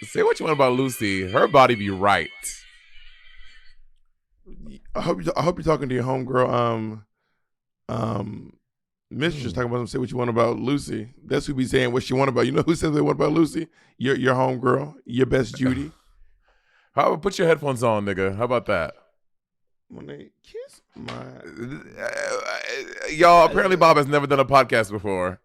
Say what you want about Lucy. Her body be right. I hope you're talking to your homegirl. Mistress talking about say what you want about Lucy. That's who be saying what she want about. You know who says they want about Lucy? Your homegirl, your best Judy. How about put your headphones on, nigga? How about that? When they kiss my y'all, apparently Bob has never done a podcast before.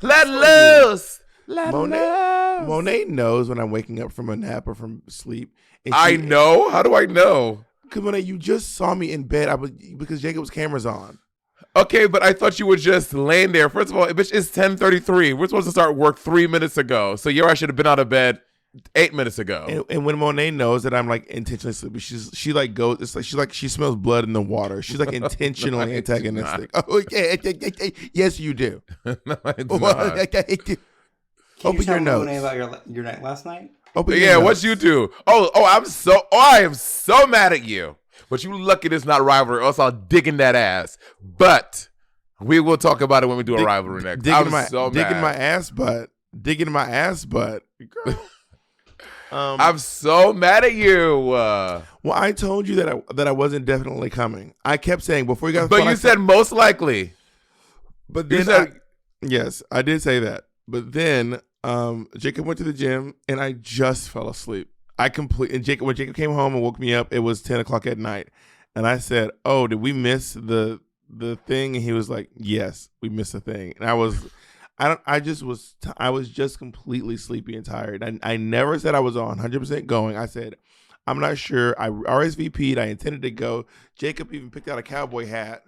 Let loose. Monet knows when I'm waking up from a nap or from sleep. I know. How do I know? Because Monet, you just saw me in bed. Because Jacob's camera's on. Okay, but I thought you were just laying there. First of all, bitch, it's 10:33. We're supposed to start work 3 minutes ago. So I should have been out of bed 8 minutes ago. And when Monet knows that I'm like intentionally sleepy, she like goes. It's like she smells blood in the water. She's like intentionally antagonistic. Oh yeah, yes you do. No, it's not. Open your nose. Monet about your night last night. Yeah, what you do? I am so mad at you. But you lucky this not rivalry, or else I'll dig in that ass. But we will talk about it when we do a rivalry next. Digging my ass butt. Girl. I'm so mad at you. Well, I told you that I wasn't definitely coming. I kept saying before you got. But you said most likely. But then yes, I did say that. But then Jacob went to the gym and I just fell asleep. When Jacob came home and woke me up, it was 10 o'clock at night. And I said, "Oh, did we miss the thing?" And he was like, "Yes, we missed the thing." And I was just completely sleepy and tired. I never said I was 100% going. I said, "I'm not sure." I RSVP'd. I intended to go. Jacob even picked out a cowboy hat.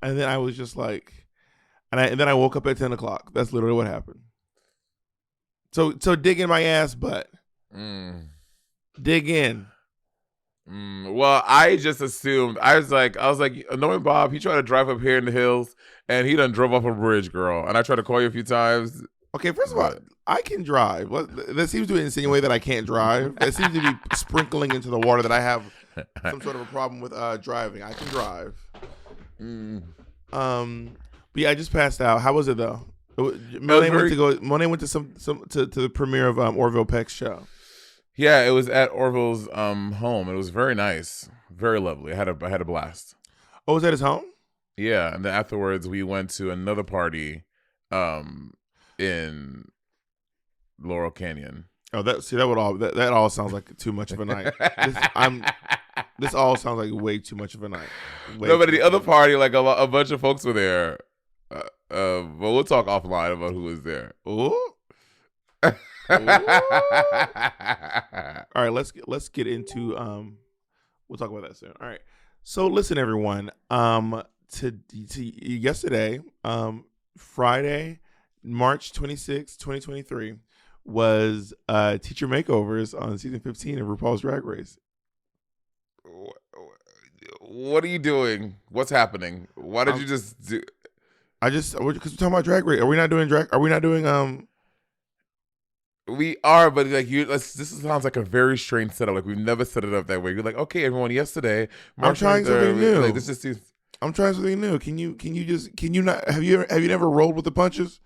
And then I was just like, and then I woke up at 10 o'clock. That's literally what happened. So dig in my ass butt. Dig in. Well, I just assumed. I was like, knowing Bob, he tried to drive up here in the hills, and he done drove off a bridge, girl. And I tried to call you a few times. Okay, first of all, I can drive. That seems to insinuate that I can't drive. That seems to be sprinkling into the water that I have some sort of a problem with driving. I can drive. But yeah, I just passed out. How was it though? Monet went to to the premiere of Orville Peck's show. Yeah, it was at Orville's home. It was very nice, very lovely. I had a blast. Oh, was that his home? Yeah, and then afterwards we went to another party, in Laurel Canyon. Oh, that all sounds like too much of a night. This all sounds like way too much of a night. No, but at the other party, like a bunch of folks were there. But we'll talk offline about who was there. Ooh. All right, let's get into we'll talk about that soon. All right. So listen, everyone. To yesterday, Friday, March 26, 2023, was Teacher Makeovers on season 15 of RuPaul's Drag Race. What are you doing? What's happening? Why did you just do? Because we're talking about Drag Race. Are we not doing drag? Are we not doing We are, but like this sounds like a very strange setup. Like we've never set it up that way. You're like, okay, everyone. Yesterday, I'm trying something new. Like this just seems. I'm trying something new. Can you not? Have you never rolled with the punches?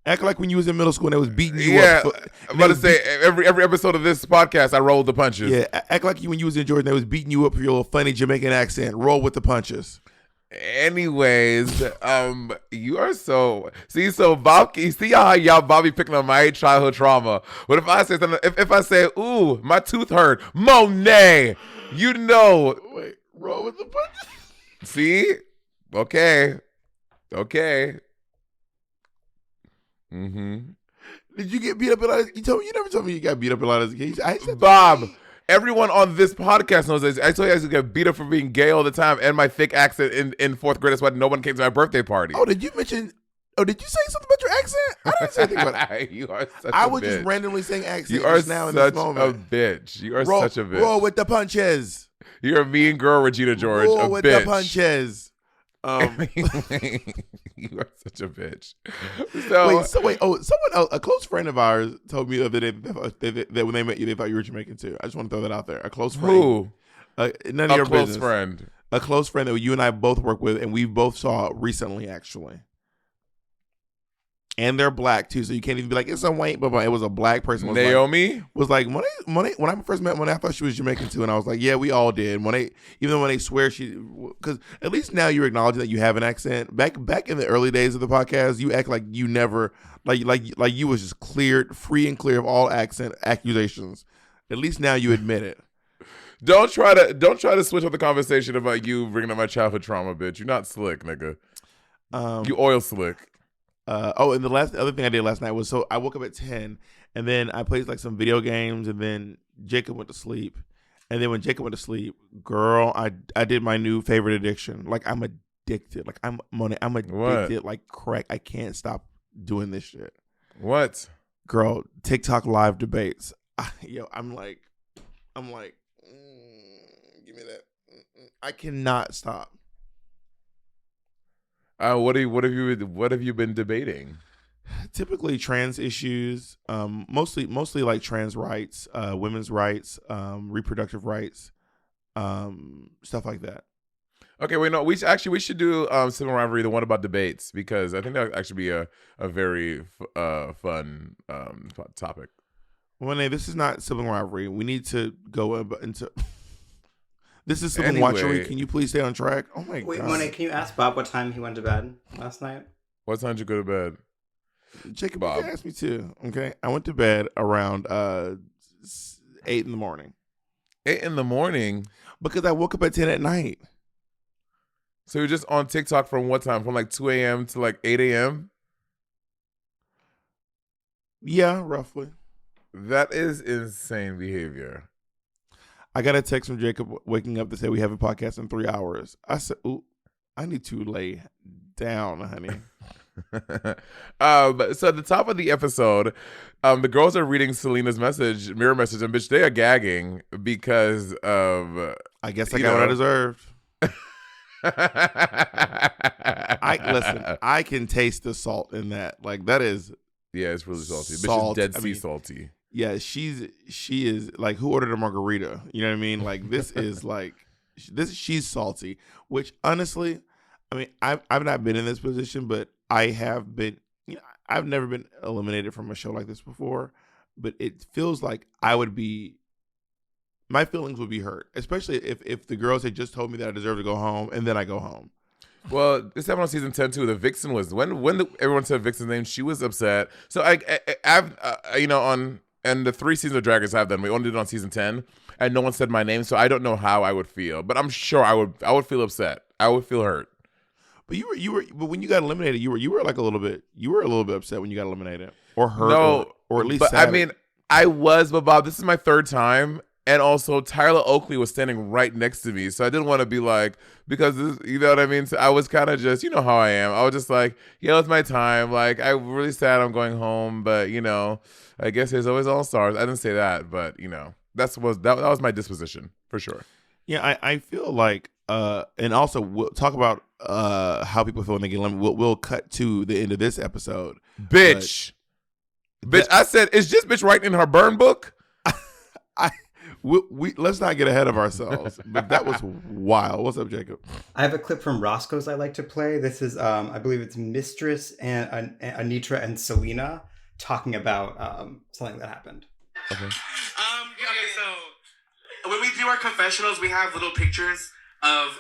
Act like when you was in middle school and they was beating you up. Yeah, I'm about to say every episode of this podcast, I rolled the punches. Yeah, act like when you was in Jordan, they was beating you up for your little funny Jamaican accent. Roll with the punches. Anyways, you are so Bob. You see how y'all Bobby picking on my childhood trauma. What if I say something? If I say, "Ooh, my tooth hurt," Monet, you know. Wait, roll with the punches. See, okay. Did you get beat up a lot? You never told me you got beat up a lot as a kid. I said, Bob. Everyone on this podcast knows this. I told you I used to get beat up for being gay all the time and my thick accent in fourth grade. That's why no one came to my birthday party. Oh, did you say something about your accent? I didn't say anything about it. You are such I a was bitch. just randomly saying accent You are now in such this moment. a bitch. You are such a bitch. Roll with the punches. You're a mean girl, Regina George. Roll a with bitch. the punches. You are such a bitch. So wait. Oh, someone else, a close friend of ours told me the other day that when they met you, they thought you were Jamaican too. I just want to throw that out there. A close friend. Who? None of your close business. Friend. A close friend that you and I both work with, and we both saw recently, actually. And they're black too, so you can't even be like it's a white, but it was a black person. Naomi was like Monet. When I first met Monet, I thought she was Jamaican too, and I was like, yeah, we all did. Monet, even when they swear because at least now you're acknowledging that you have an accent. Back in the early days of the podcast, you act like you never like you was just free and clear of all accent accusations. At least now you admit it. Don't try to switch up the conversation about you bringing up my childhood trauma, bitch. You're not slick, nigga. You oil slick. And the other thing I did last night was, so I woke up at 10 and then I played like some video games and then Jacob went to sleep. And then when Jacob went to sleep, girl, I did my new favorite addiction. Like I'm addicted. Like I'm addicted what? Like crack. I can't stop doing this shit. What? Girl, TikTok live debates. I'm like, give me that. I cannot stop. What have you been debating? Typically trans issues, mostly like trans rights, women's rights, reproductive rights, stuff like that. Okay, wait, no, we should do Sibling Rivalry, the one about debates, because I think that would actually be a very fun topic. Monet, this is not Sibling Rivalry. We need to go into. This is Sibling Watchery. Can you please stay on track? Oh my god. Wait, Monet, can you ask Bob what time he went to bed last night? What time did you go to bed? Jacob, Bob. you can ask me too. Okay, I went to bed around 8 in the morning. 8 in the morning? Because I woke up at 10 at night. So you're just on TikTok from what time? From like 2 a.m. to like 8 a.m.? Yeah, roughly. That is insane behavior. I got a text from Jacob waking up to say we have a podcast in 3 hours. I said, ooh, I need to lay down, honey. So at the top of the episode, the girls are reading Selena's mirror message, and bitch, they are gagging because of. I guess I got what I deserved. I can taste the salt in that. Like that is. Yeah, it's really salty. Bitch is dead sea salty. Yeah, she is like, who ordered a margarita? You know what I mean? Like this is like she's salty. Which honestly, I mean, I've not been in this position, but I have been. You know, I've never been eliminated from a show like this before, but it feels like my feelings would be hurt, especially if the girls had just told me that I deserve to go home, and then I go home. Well, this happened on season 10 too. The Vixen was everyone said Vixen's name, she was upset. So I've on the 3 seasons of Drag Race I've done, we only did it on season 10, and no one said my name, so I don't know how I would feel, but I'm sure I would feel upset. I would feel hurt. But but when you got eliminated, you were like a little bit upset when you got eliminated, or hurt, no, or at least. But sad. I mean, I was, but Bob, this is my 3rd time. And also, Tyler Oakley was standing right next to me. So I didn't want to be like, because this, you know what I mean? So I was kind of just, you know how I am. I was just like, yeah, it's my time. Like, I'm really sad I'm going home. But, you know, I guess there's always all stars. I didn't say that. But, you know, that was my disposition for sure. Yeah, I feel like, and also we'll talk about how people feel when they get eliminated. We'll cut to the end of this episode. Bitch, I said, is this bitch writing in her burn book? We let's not get ahead of ourselves, but that was wild. What's up, Jacob? I have a clip from Roscoe's I like to play. This is, I believe it's Mistress and Anitra and Selena talking about something that happened. Okay, so when we do our confessionals, we have little pictures of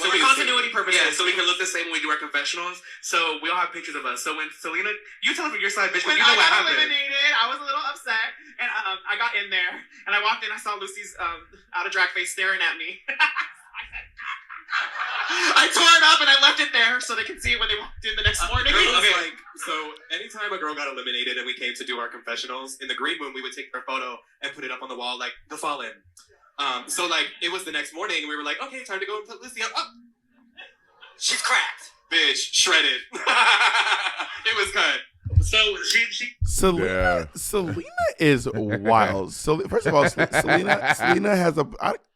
for continuity purposes. Yeah, so we can look the same when we do our confessionals. So we all have pictures of us. So when Selena, you tell her from your side, bitch, when you know what happened. I got eliminated, I was a little upset, and I got in there, and I walked in, I saw Lucy's out of drag face staring at me. I tore it up and I left it there so they could see it when they walked in the next morning. Okay. So anytime a girl got eliminated and we came to do our confessionals, in the green room, we would take their photo and put it up on the wall like the fallen. So like it was the next morning and we were like, okay, time to go and put Lucy up. Oh. She's cracked. Bitch, shredded. It was cut. So Selena is wild. So first of all, Selena has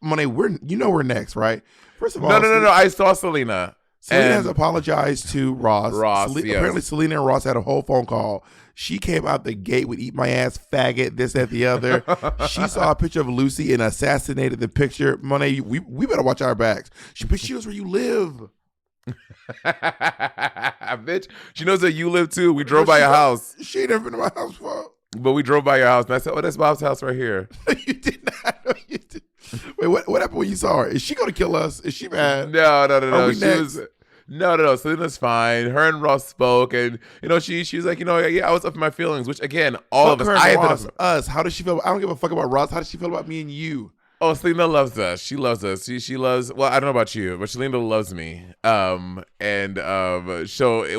Monet. We're next, right? First of all, no. I saw Selena. Selena has apologized to Ross. Yes. Apparently, Selena and Ross had a whole phone call. She came out the gate with "eat my ass, faggot," this, that, the other. She saw a picture of Lucy and assassinated the picture. Monet, we better watch our backs. She knows where you live. Bitch, she knows that you live too. We drove by your house. She ain't never been to my house before. But we drove by your house. And I said, oh, that's Bob's house right here. You did not. No, you did. Wait, what happened when you saw her? Is she going to kill us? Is she mad? No. Are we She next? was... No. Selena's fine. Her and Ross spoke, and she was like, yeah, I was up in my feelings. Which again, all Fuck of us, her and I have Ross, been. us. How does she feel? I don't give a fuck about Ross. How does she feel about me and you? Oh, Selena loves us. She loves us. She loves. Well, I don't know about you, but Selena loves me. So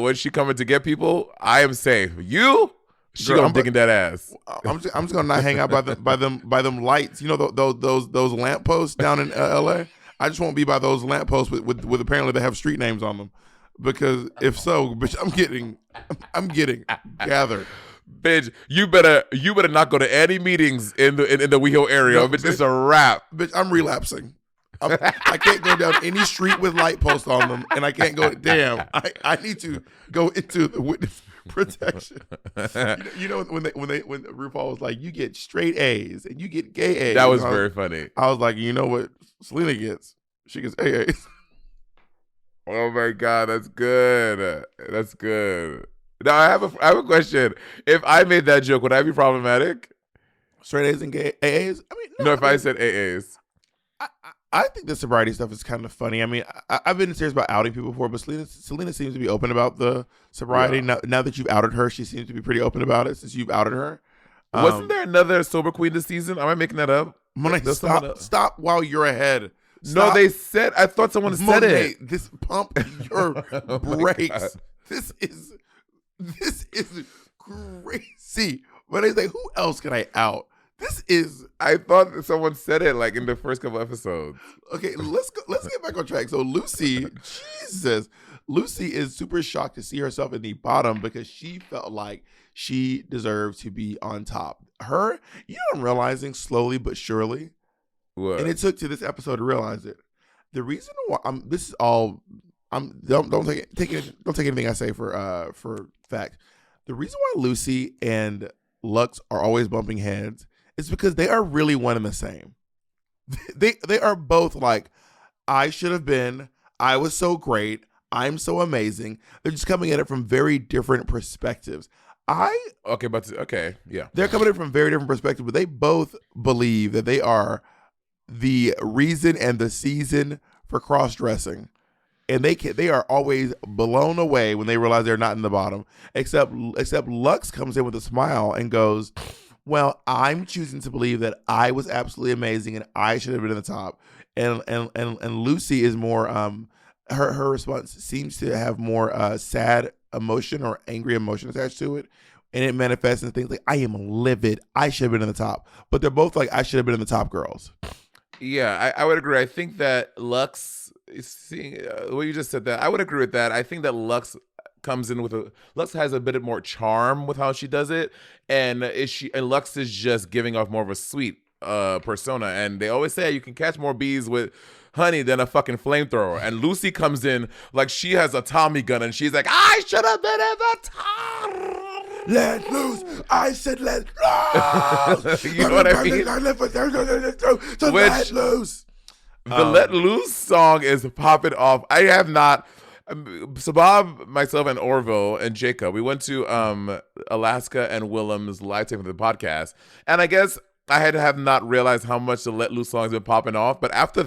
when she coming to get people, I am safe. You, she Girl, gonna I'm dig in that ass. I'm just gonna not hang out by them lights. You know those lampposts down in L.A. I just won't be by those lampposts with apparently they have street names on them, because if so, bitch, I'm getting gathered. Bitch, you better not go to any meetings in the WeHo area. No, bitch, it's a wrap. Bitch, I'm relapsing. I can't go down any street with light posts on them, and I can't go. Damn, I need to go into the witness protection. You know when RuPaul was like, you get straight A's and you get gay A's. That was very funny. I was like, you know what Selena gets? She gets AAs. Oh my God, that's good. That's good. Now I have a question. If I made that joke, would I be problematic? Straight A's and gay AAs? I mean, No, if I said AAs. I think the sobriety stuff is kind of funny. I mean, I've been serious about outing people before, but Selena seems to be open about the sobriety. Yeah. Now that you've outed her, she seems to be pretty open about it since you've outed her. Wasn't there another sober queen this season? Am I making that up? Monet, stop while you're ahead. Stop. No, they said. I thought someone said Monet, it. This pump your brakes. God. This is crazy. But they say, who else can I out? I thought that someone said it like in the first couple episodes. Okay, let's get back on track. So Lucy, Jesus, Lucy is super shocked to see herself in the bottom because she felt like she deserved to be on top. Her, I'm realizing slowly but surely, What? and it took to this episode to realize it. The reason why don't take anything I say for fact. The reason why Lucy and Lux are always bumping heads is because they are really one and the same. They are both like, I should have been, I was so great, I'm so amazing. They're just coming at it from very different perspectives. They're coming at it from very different perspectives, but they both believe that they are the reason and the season for cross-dressing. And they are always blown away when they realize they're not in the bottom. Except Lux comes in with a smile and goes, well, I'm choosing to believe that I was absolutely amazing and I should have been in the top. And Lucy is more her response seems to have more sad emotion or angry emotion attached to it. And it manifests in things like, I am livid, I should have been in the top. But they're both like, I should have been in the top girls. Yeah, I would agree. I think that Lux, seeing what you just said, that I would agree with that. I think that Lux comes in with Lux has a bit more charm with how she does it, and Lux is just giving off more of a sweet persona. And they always say you can catch more bees with honey than a fucking flamethrower. And Lucy comes in like she has a Tommy gun, and she's like, I should have been in the top. Let loose! I said let loose! You know what I mean? Let loose! The Let Loose song is popping off. I have not. So Bob, myself, and Orville and Jacob, we went to Alaska and Willem's live tape of the podcast, and I guess I have not realized how much the Let Loose song has been popping off. But after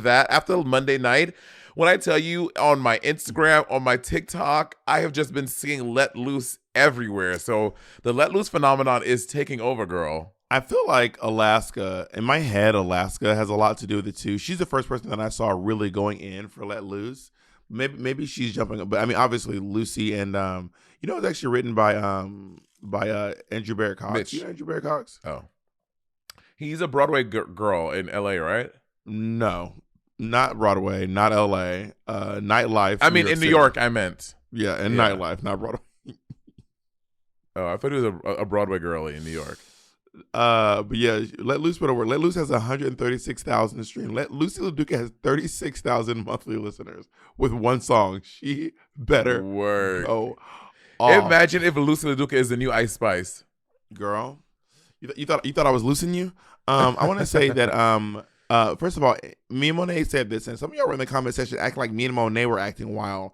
Monday night, when I tell you on my Instagram, on my TikTok, I have just been seeing Let Loose everywhere. So the Let Loose phenomenon is taking over, girl. I feel like Alaska, in my head, Alaska has a lot to do with it too. She's the first person that I saw really going in for Let Loose. Maybe she's jumping up, but I mean, obviously Lucy and it's actually written by Andrew Barrett Cox. Mitch. You know Andrew Barrett Cox? Oh, he's a Broadway girl in L.A., right? No, not Broadway, not L.A. Nightlife. I mean, in New York, I meant. Yeah, and Nightlife, not Broadway. Oh, I thought he was a Broadway girl in New York. But yeah, Let Loose put over. Let Loose has 136,000 streams. Lucy LaDuca has 36,000 monthly listeners with one song. She better work. Go off. Imagine if Lucy LaDuca is the new Ice Spice. Girl, you thought I was losing you? I want to say that first of all, me and Monet said this, and some of y'all were in the comment section acting like me and Monet were acting wild.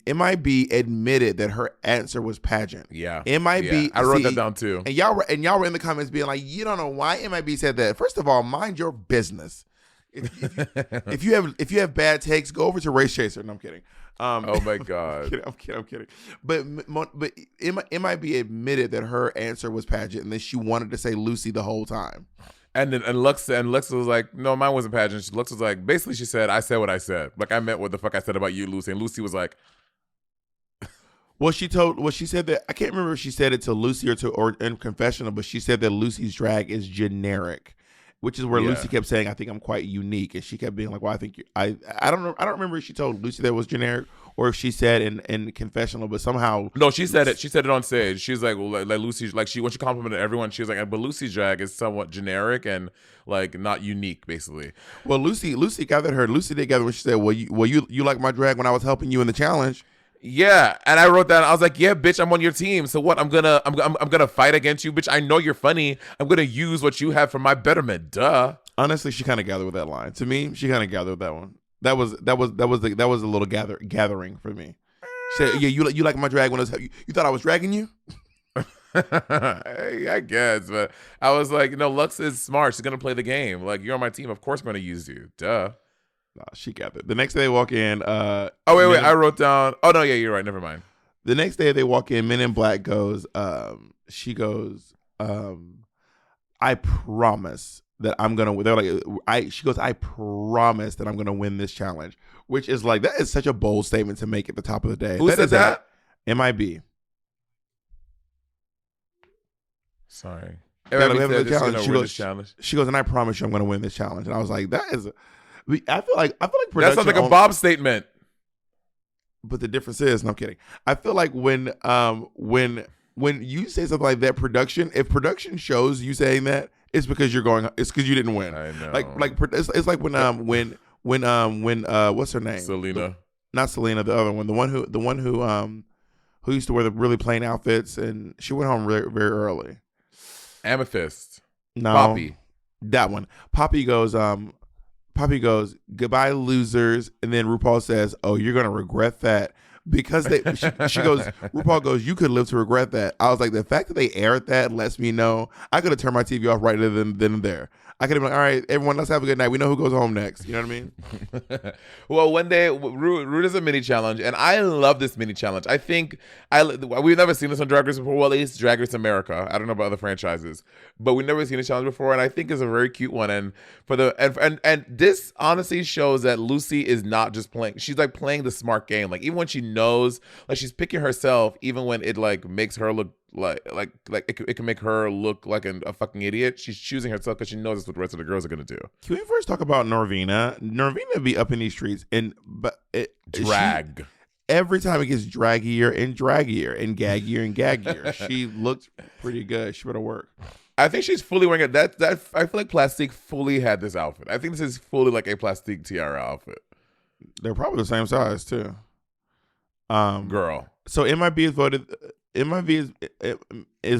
MIB admitted that her answer was pageant. Yeah. MIB. I wrote that down too. And y'all were in the comments being like, you don't know why MIB said that. First of all, mind your business. If you have bad takes, go over to Race Chaser. No, I'm kidding. Oh my God. I'm kidding. But MIB admitted that her answer was pageant and that she wanted to say Lucy the whole time. And Lux was like, no, mine wasn't pageant. Lux was like, basically she said, I said what I said. Like I meant what the fuck I said about you, Lucy. And Lucy was like, she said that, I can't remember if she said it to Lucy or in confessional, but she said that Lucy's drag is generic, which is where Lucy kept saying, I think I'm quite unique. And she kept being like, well, I think I don't know. I don't remember if she told Lucy that it was generic or if she said in confessional, but somehow. No, she said it. She said it on stage. She's like, well, like Lucy, like when she complimented everyone, she was like, but Lucy's drag is somewhat generic and like not unique, basically. Well, Lucy gathered her. Lucy did gather when she said, well, you like my drag when I was helping you in the challenge. Yeah, and I wrote that. I was like, "Yeah, bitch, I'm on your team. So what? I'm gonna fight against you, bitch. I know you're funny. I'm gonna use what you have for my betterment. Duh." Honestly, she kind of gathered with that line. To me, she kind of gathered with that one. That was a little gathering for me. She said, "Yeah, you like my drag when I was you thought I was dragging you." Hey, I guess, but I was like, Lux is smart. She's gonna play the game. Like you're on my team. Of course, I'm gonna use you. Duh. No, she gathered. The next day they walk in. Oh wait, I wrote down. Oh no, yeah, you're right. Never mind. The next day they walk in. Men in Black goes. She goes. I promise that I'm gonna. They're like. She goes. I promise that I'm gonna win this challenge. Which is like that is such a bold statement to make at the top of the day. Who said that? MIB. Sorry. She goes, and I promise you, I'm gonna win this challenge. And I was like, that is. I feel like production. That sounds like a Bob statement. But the difference is, no, I'm kidding. I feel like when you say something like that, if production shows you saying that, it's because it's because you didn't win. I know. It's like when what's her name? Selena. Not Selena, the other one, the one who used to wear the really plain outfits, and she went home very, very early. Amethyst. No, Poppy. That one. Poppy goes, goodbye, losers. And then RuPaul says, oh, you're going to regret that. Because she goes, RuPaul goes, you could live to regret that. I was like, the fact that they aired that lets me know I could have turned my TV off right then and there. I could have been like, all right, everyone, let's have a good night. We know who goes home next. You know what I mean? Well, one day, Ru does a mini challenge, and I love this mini challenge. I think we've never seen this on Drag Race before. Well, at least Drag Race America. I don't know about other franchises, but we've never seen a challenge before, and I think it's a very cute one. And and this honestly shows that Lucy is not just playing; she's like playing the smart game. Like even when she knows, like she's picking herself, even when it like makes her look like it can make her look like a fucking idiot. She's choosing herself because she knows that's what the rest of the girls are gonna do. Can we first talk about Norvina? Norvina be up in these streets every time it gets draggier and draggier and gaggier and gaggier. She looks pretty good. She better work. I think she's fully wearing it. That I feel like Plastique fully had this outfit. I think this is fully like a Plastique tiara outfit. They're probably the same size too. Girl. So MIB is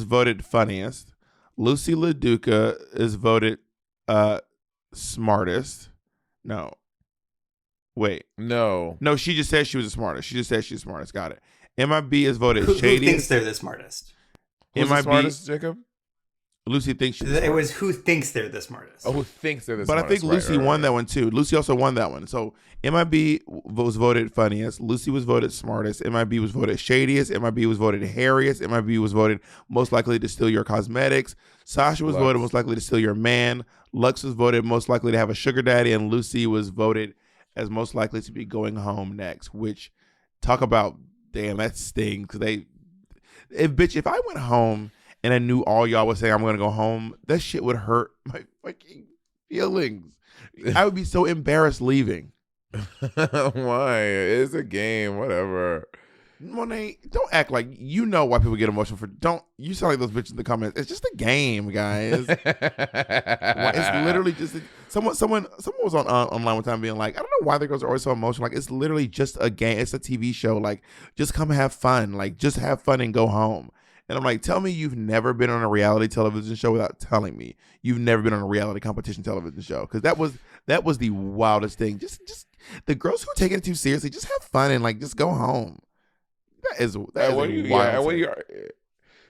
voted funniest. Lucy LaDuca is voted smartest. No. Wait. No, she just said she was the smartest. She just said she's the smartest. Got it. MIB is voted shadiest. Who thinks they're the smartest? Who's the smartest, Jacob? Lucy thinks she's It was who thinks they're the smartest. Oh, who thinks they're the But smartest. I think Lucy won that one too. Lucy also won that one. So MIB was voted funniest. Lucy was voted smartest. MIB was voted shadiest. MIB was voted hairiest. MIB was voted most likely to steal your cosmetics. Sasha was voted most likely to steal your man. Lux was voted most likely to have a sugar daddy. And Lucy was voted as most likely to be going home next. Which, talk about, damn, that stings. If I went home and I knew all y'all was saying I'm gonna go home, that shit would hurt my fucking feelings. I would be so embarrassed leaving. Why? It's a game, whatever. Monet, don't act like you know why people get emotional for. Don't you sound like those bitches in the comments? It's just a game, guys. It's literally just someone was on online one time being like, I don't know why the girls are always so emotional. Like it's literally just a game. It's a TV show. Like just come have fun. Like just have fun and go home. And I'm like, tell me you've never been on a reality television show without telling me you've never been on a reality competition television show, because that was the wildest thing. Just The girls who are taking it too seriously, just have fun and like just go home. That is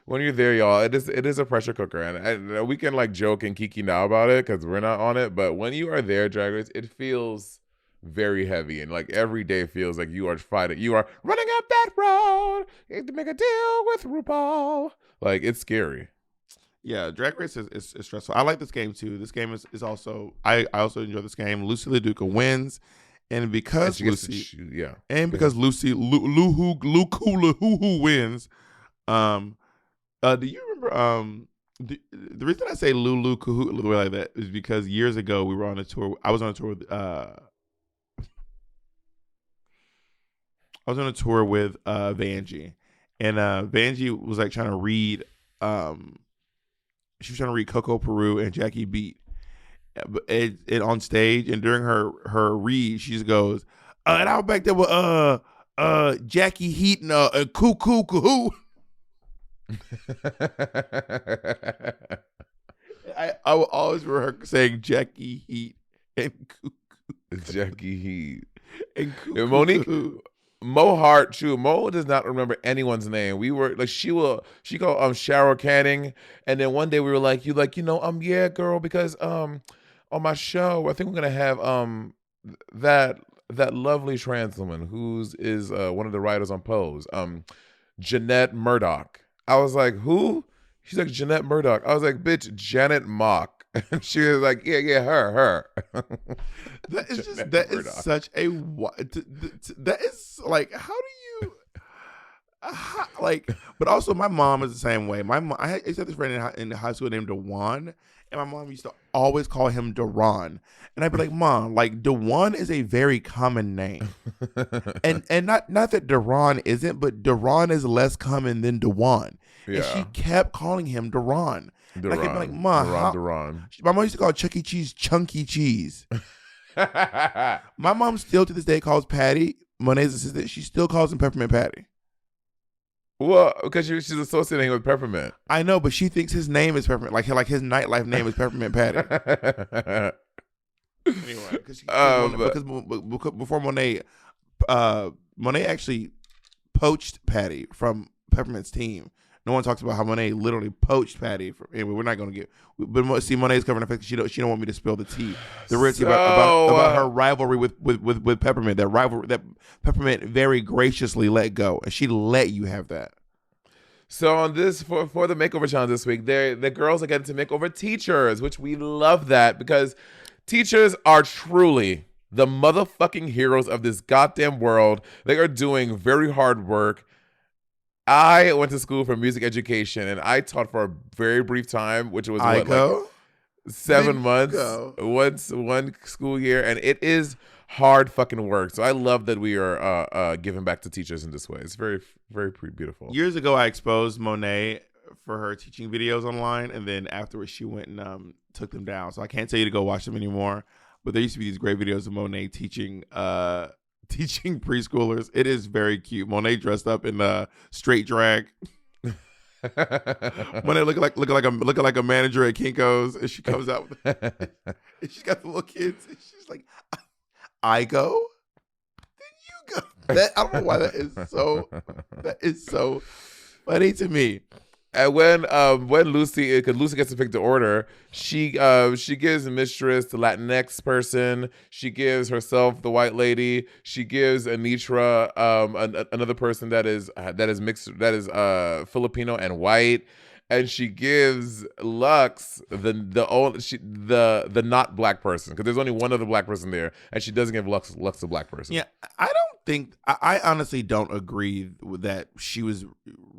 when you're there, y'all, it is a pressure cooker, and we can like joke and kiki now about it because we're not on it. But when you are there, Drag Race, it feels very heavy, and like every day feels like you are fighting. You are running up that road to make a deal with RuPaul. Like it's scary. Yeah, Drag Race is stressful. I like this game too. This game is also I also enjoy this game. Lucy LaDuca wins, and because Lucy Luhu wins, do you remember the reason I say Lulu Kuhu the way like that is because years ago we were on a tour. I was on a tour with Vanjie, and Vanjie was like trying to read she was trying to read Coco Peru and Jackie Beat it on stage, and during her read she just goes and I was back there with Jackie Heat and Cuckoo Cahoo. I will always remember her saying Jackie Heat and Cuckoo. Jackie Heat and Cuckoo. And Monique Mo Hart too. Mo does not remember anyone's name. We were like she called Cheryl Canning, and then one day we were like, yeah, girl, because on my show I think we're gonna have that lovely trans woman who's is one of the writers on Pose, Jeanette Murdoch. I was like, who? She's like, Jeanette Murdoch. I was like, bitch, Janet Mock. And she was like, yeah, her. That is just is such a that is like, how do you like? But also, my mom is the same way. My mom, I used to have this friend in high school named Dewan, and my mom used to always call him Deron, and I'd be like, Mom, like Dewan is a very common name, and not that Deron isn't, but Deron is less common than Dewan. Yeah. And she kept calling him Deron. And I kept being like, Mom, Deron. My mom used to call Chuck E. Cheese Chunky Cheese. My mom still to this day calls Patty, Monet's assistant, she still calls him Peppermint Patty. Well, because she's associating with Peppermint. I know, but she thinks his name is Peppermint. Like his nightlife name is Peppermint Patty. Anyway, because before Monet actually poached Patty from Peppermint's team. No one talks about how Monet literally poached Patty. Anyway, we're not going to get. But see, Monet's covering the fact that she don't want me to spill the tea. The real tea about her rivalry with Peppermint. That rivalry that Peppermint very graciously let go, and she let you have that. So on this for the makeover challenge this week, the girls are getting to make over teachers, which we love that because teachers are truly the motherfucking heroes of this goddamn world. They are doing very hard work. I went to school for music education, and I taught for a very brief time, which was 7 months, one school year, and it is hard fucking work. So I love that we are giving back to teachers in this way. It's very, very beautiful. Years ago, I exposed Monet for her teaching videos online, and then afterwards she went and took them down. So I can't tell you to go watch them anymore. But there used to be these great videos of Monet teaching preschoolers. It is very cute. Monet dressed up in straight drag. Monet looking like a manager at Kinko's, and she comes out with and she's got the little kids, and she's like, I go, then you go. That, I don't know why that is so funny to me. And when Lucy, because Lucy gets to pick the order, she gives Mistress the Latinx person. She gives herself the white lady. She gives Anitra another person that is mixed, that is Filipino and white. And she gives Lux the not black person, because there's only one other black person there, and she doesn't give Lux a black person. Yeah, I honestly don't agree with that. She was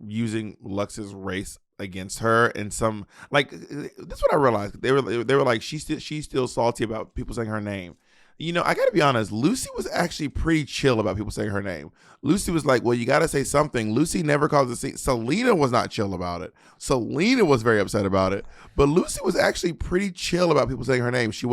using Lux's race against her, and some like that's what I realized. They were like she's still salty about people saying her name. You know, I got to be honest. Lucy was actually pretty chill about people saying her name. Lucy was like, well, you got to say something. Lucy never caused a scene. Selena was not chill about it. Selena was very upset about it. But Lucy was actually pretty chill about people saying her name. She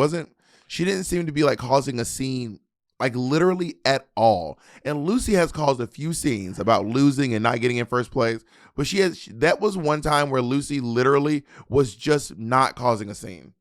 didn't seem to be like causing a scene, like literally at all. And Lucy has caused a few scenes about losing and not getting in first place. But that was one time where Lucy literally was just not causing a scene.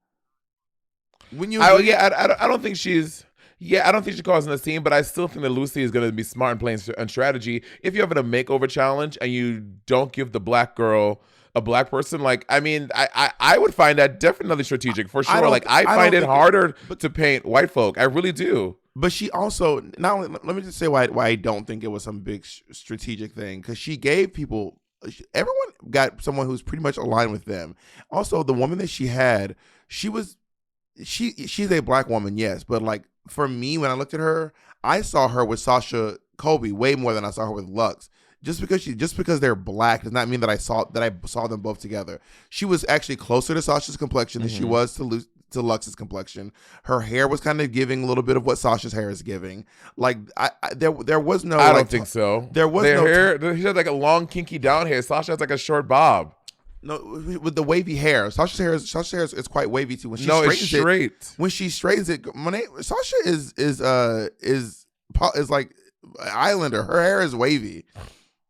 I don't think she's. Yeah, I don't think she causing a scene, but I still think that Lucy is going to be smart in playing and strategy. If you're having a makeover challenge and you don't give the black girl a black person, like, I mean, I would find that definitely strategic for sure. I find it harder to paint white folk. I really do. But she also, not only, let me just say why I don't think it was some big strategic thing, because she gave people, everyone got someone who's pretty much aligned with them. Also, the woman that she had, she's a black woman, yes, but like for me, when I looked at her, I saw her with Sasha Colby way more than I saw her with Lux. Just because they're black does not mean that I saw them both together. She was actually closer to Sasha's complexion than she was to Lux's complexion. Her hair was kind of giving a little bit of what Sasha's hair is giving. Like there was no. I don't think so. There was their no hair. She had like a long kinky down hair. Sasha has like a short bob. No, with the wavy hair. Sasha's hair is quite wavy too. When she it's straight. When she straightens it, Sasha is like Islander. Her hair is wavy.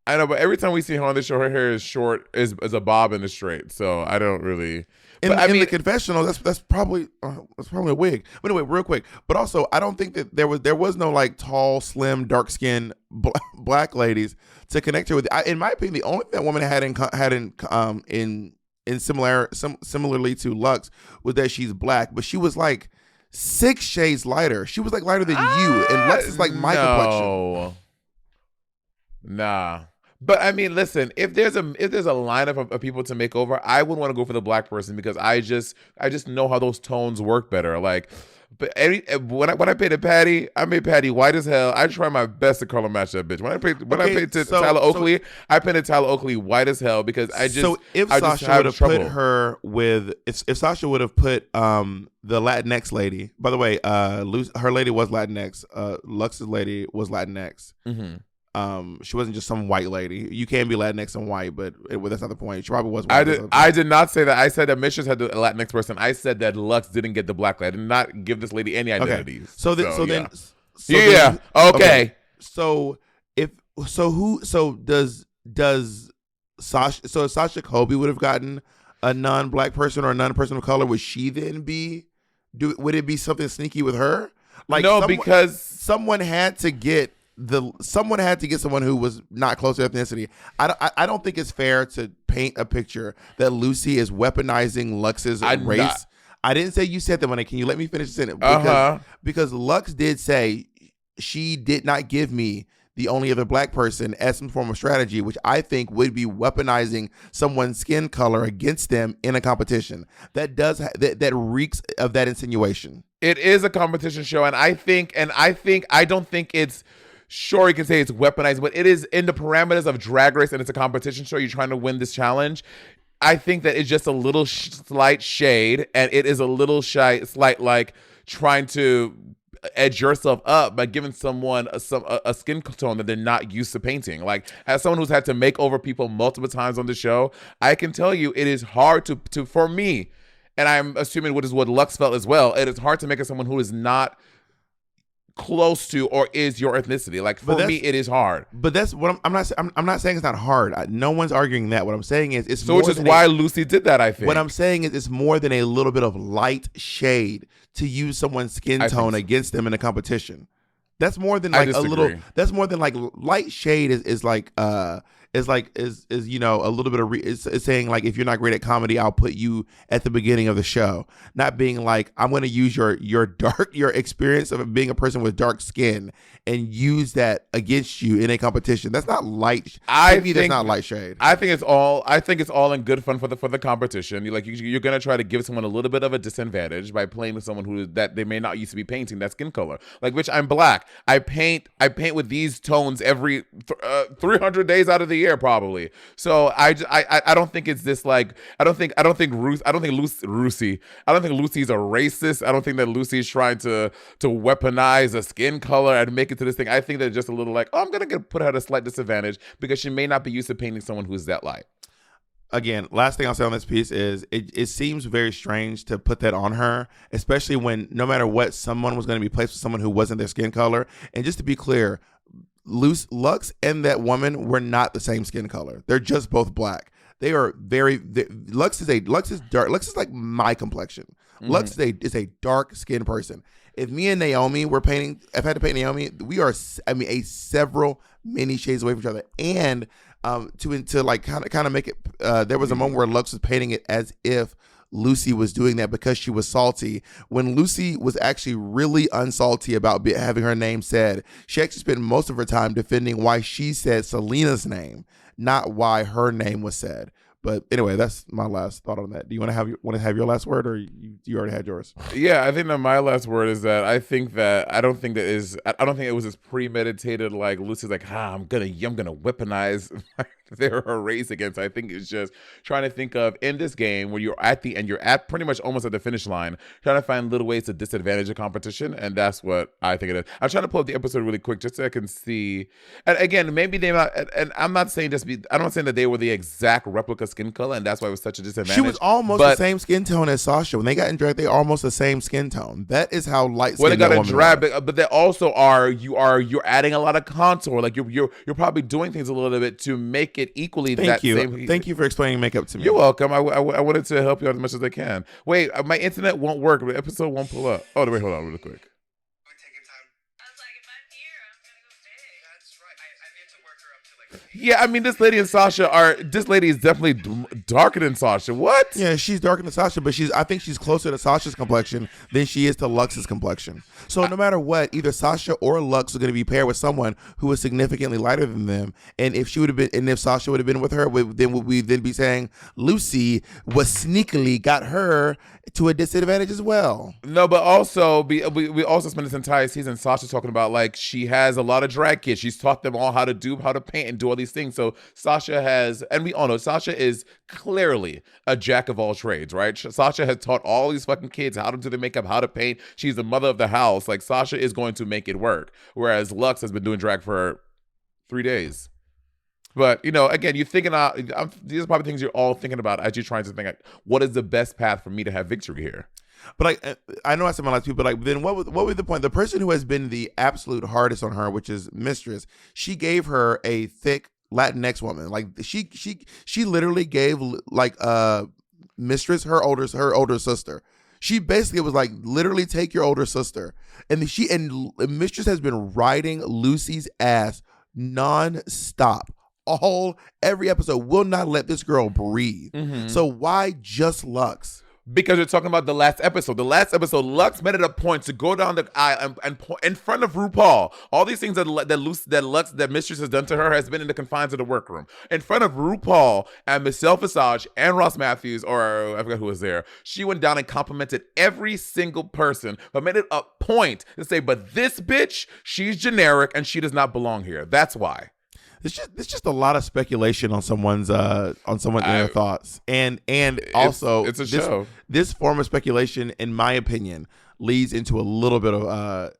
I know, but every time we see her on the show, her hair is short, is a bob and a straight. So I don't really. In the confessional, that's probably a wig. But anyway, real quick. But also, I don't think that there was no like tall, slim, dark skinned black ladies to connect her with. In my opinion, the only thing that woman similarly to Lux was that she's black, but she was like 6 shades lighter. She was like lighter than you, and Lux is like my complexion. Nah. But I mean, listen, if there's a lineup of people to make over, I would want to go for the black person because I just know how those tones work better. Like, but when I painted Patty, I made Patty white as hell. I try my best to color match that bitch. When I painted Tyler Oakley, I painted Tyler Oakley white as hell because if Sasha would have put her with if Sasha would have put the Latinx lady. By the way, her lady was Latinx. Lux's lady was Latinx. Mm-hmm. She wasn't just some white lady. You can be Latinx and white, but that's not the point. She probably was white. I did not say that. I said that Mistress had the Latinx person. I said that Lux didn't get the black lady. I did not give this lady any identities. Okay. Does Sasha? So if Sasha Colby would have gotten a non-black person or a non-person of color, would she then would it be something sneaky with her? Like no, because someone had to get someone who was not close to ethnicity. I don't think it's fair to paint a picture that Lucy is weaponizing Lux's race. I didn't say you said that, Monet. Can you let me finish the sentence? Because Lux did say she did not give me the only other black person as some form of strategy, which I think would be weaponizing someone's skin color against them in a competition. That reeks of that insinuation. It is a competition show, and I don't think it's. Sure, you can say it's weaponized, but it is in the parameters of Drag Race, and it's a competition show. You're trying to win this challenge. I think that it's just a little slight shade, and it is a little slight like trying to edge yourself up by giving someone a skin tone that they're not used to painting. Like, as someone who's had to make over people multiple times on the show, I can tell you it is hard to for me, and I'm assuming what Lux felt as well. It is hard to make it someone who is not close to or is your ethnicity. Like, for me, it is hard. But that's what I'm not saying it's not hard. No one's arguing that. What I'm saying is it's so, which is why Lucy did that. I think what I'm saying is it's more than a little bit of light shade to use someone's skin tone against them in a competition. That's more than like a little. That's more than like light shade is like you know, a little bit of it's saying like, if you're not great at comedy, I'll put you at the beginning of the show. Not being like, I'm going to use your experience of being a person with dark skin and use that against you in a competition. That's not light. That's not light shade. I think it's all in good fun for the competition. You're gonna try to give someone a little bit of a disadvantage by playing with someone that they may not used to be painting that skin color. Like, which I'm black. I paint with these tones every 300 days out of the year probably. So I don't think it's this like I don't think Lucy's a racist. I don't think that Lucy's trying to weaponize a skin color and make it to this thing. I think they're just a little like, I'm gonna put her at a slight disadvantage because she may not be used to painting someone who's that light. Again, last thing I'll say on this piece is it seems very strange to put that on her, especially when no matter what, someone was going to be placed with someone who wasn't their skin color. And just to be clear, Lux and that woman were not the same skin color. They're just both black. They are Lux is dark. Lux is like my complexion. Lux is a dark skinned person. If me and Naomi were painting, if I had to paint Naomi, we are, several many shades away from each other. And to like kind of make it, there was a moment where Lux was painting it as if Lucy was doing that because she was salty, when Lucy was actually really unsalty about having her name said. She actually spent most of her time defending why she said Selena's name, not why her name was said. But anyway, that's my last thought on that. Do you want to have your last word, or you already had yours? Yeah, I think that my last word is that I don't think it was as premeditated. Like Lucy's like, I'm gonna weaponize their race against. I think it's just trying to think of, in this game where you're at the end, you're at pretty much almost at the finish line, trying to find little ways to disadvantage the competition, and that's what I think it is. I'm trying to pull up the episode really quick just so I can see. And again, maybe they're not. And I'm not saying I'm not saying that they were the exact replica skin color, and that's why it was such a disadvantage. She was almost the same skin tone as Sasha. When they got in drag, they almost the same skin tone. That is how light skinned they got in drag, but they also you're adding a lot of contour. Like you're probably doing things a little bit to make it equally. Thank you for explaining makeup to me. You're welcome. I wanted to help you out as much as I can. Wait, my internet won't work. The episode won't pull up. Oh wait, hold on, really quick. Yeah, I mean, this lady and Sasha this lady is definitely darker than Sasha. What? Yeah, she's darker than Sasha, but I think she's closer to Sasha's complexion than she is to Lux's complexion. So no matter what, either Sasha or Lux are going to be paired with someone who is significantly lighter than them. And if Sasha would have been with her, then would we then be saying Lucy was sneakily got her to a disadvantage as well? No, but also we also spent this entire season Sasha talking about like she has a lot of drag kids. She's taught them all how to paint and do all these things. So Sasha has, and we all know Sasha is clearly a jack of all trades, right? Sasha has taught all these fucking kids how to do the makeup, how to paint. She's the mother of the house. Like Sasha is going to make it work. Whereas Lux has been doing drag for 3 days. But, again, you're thinking these are probably things you're all thinking about as you're trying to think, like, what is the best path for me to have victory here? But I know I said my last two, but then what was the point? The person who has been the absolute hardest on her, which is Mistress, she gave her a thick Latinx woman. Like she literally gave like Mistress her older sister. She basically was like, literally take your older sister, and Mistress has been riding Lucy's ass non-stop. Every episode, will not let this girl breathe. Mm-hmm. So why just Lux? Because you're talking about the last episode. The last episode, Lux made it a point to go down the aisle and in front of RuPaul. All these things that Mistress has done to her has been in the confines of the workroom. In front of RuPaul and Michelle Visage and Ross Matthews, or I forgot who was there. She went down and complimented every single person, but made it a point to say, but this bitch, she's generic and she does not belong here. That's why. It's just a lot of speculation on someone's inner thoughts, and also it's a show. This form of speculation, in my opinion, leads into a little bit of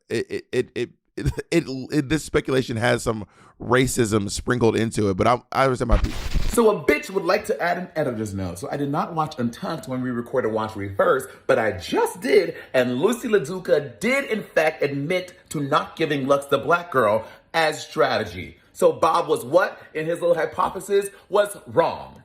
this speculation has some racism sprinkled into it. But I understand my piece. So a bitch would like to add an editor's note. So I did not watch Untucked when we recorded Watchery first, but I just did, and Lucy LaDuca did in fact admit to not giving Lux the black girl as strategy. So Bob was what, in his little hypothesis, was wrong.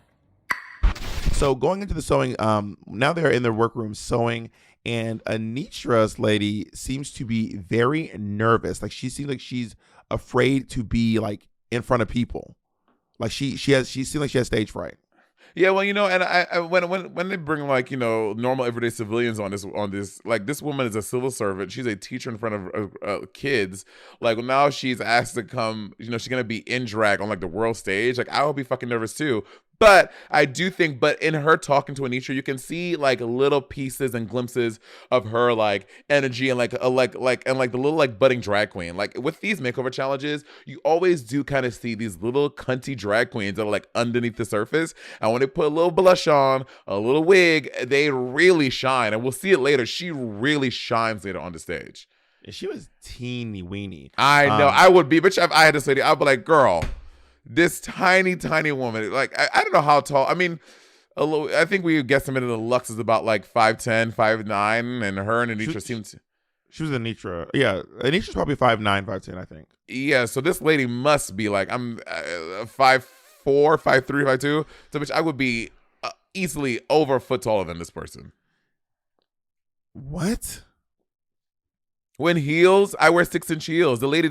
So going into the sewing, now they're in their workroom sewing, and Anitra's lady seems to be very nervous. Like she seems like she's afraid to be like in front of people. Like she seems like she has stage fright. Yeah, well, and I when they bring like normal everyday civilians on this, like this woman is a civil servant. She's a teacher in front of kids. Like now she's asked to come. She's gonna be in drag on like the world stage. Like I would be fucking nervous too. But I do think, in her talking to Anitra, you can see like little pieces and glimpses of her like energy and like the little like budding drag queen. Like with these makeover challenges, you always do kind of see these little cunty drag queens that are like underneath the surface. And when they put a little blush on, a little wig, they really shine. And we'll see it later. She really shines later on the stage. Yeah, she was teeny weeny. I know. I would be, but if I had this lady, I'd be like, girl. This tiny woman, like I don't know how tall. I mean, I think we guesstimated the Lux is about like 5'10", 5'9", and her and Anitra seems. She was Anitra. Yeah, Anitra's probably 5'9", 5'10", I think. Yeah, so this lady must be like, I'm 5'4", 5'3", 5'2", so which I would be easily over a foot taller than this person. What? When heels, I wear 6-inch heels. The lady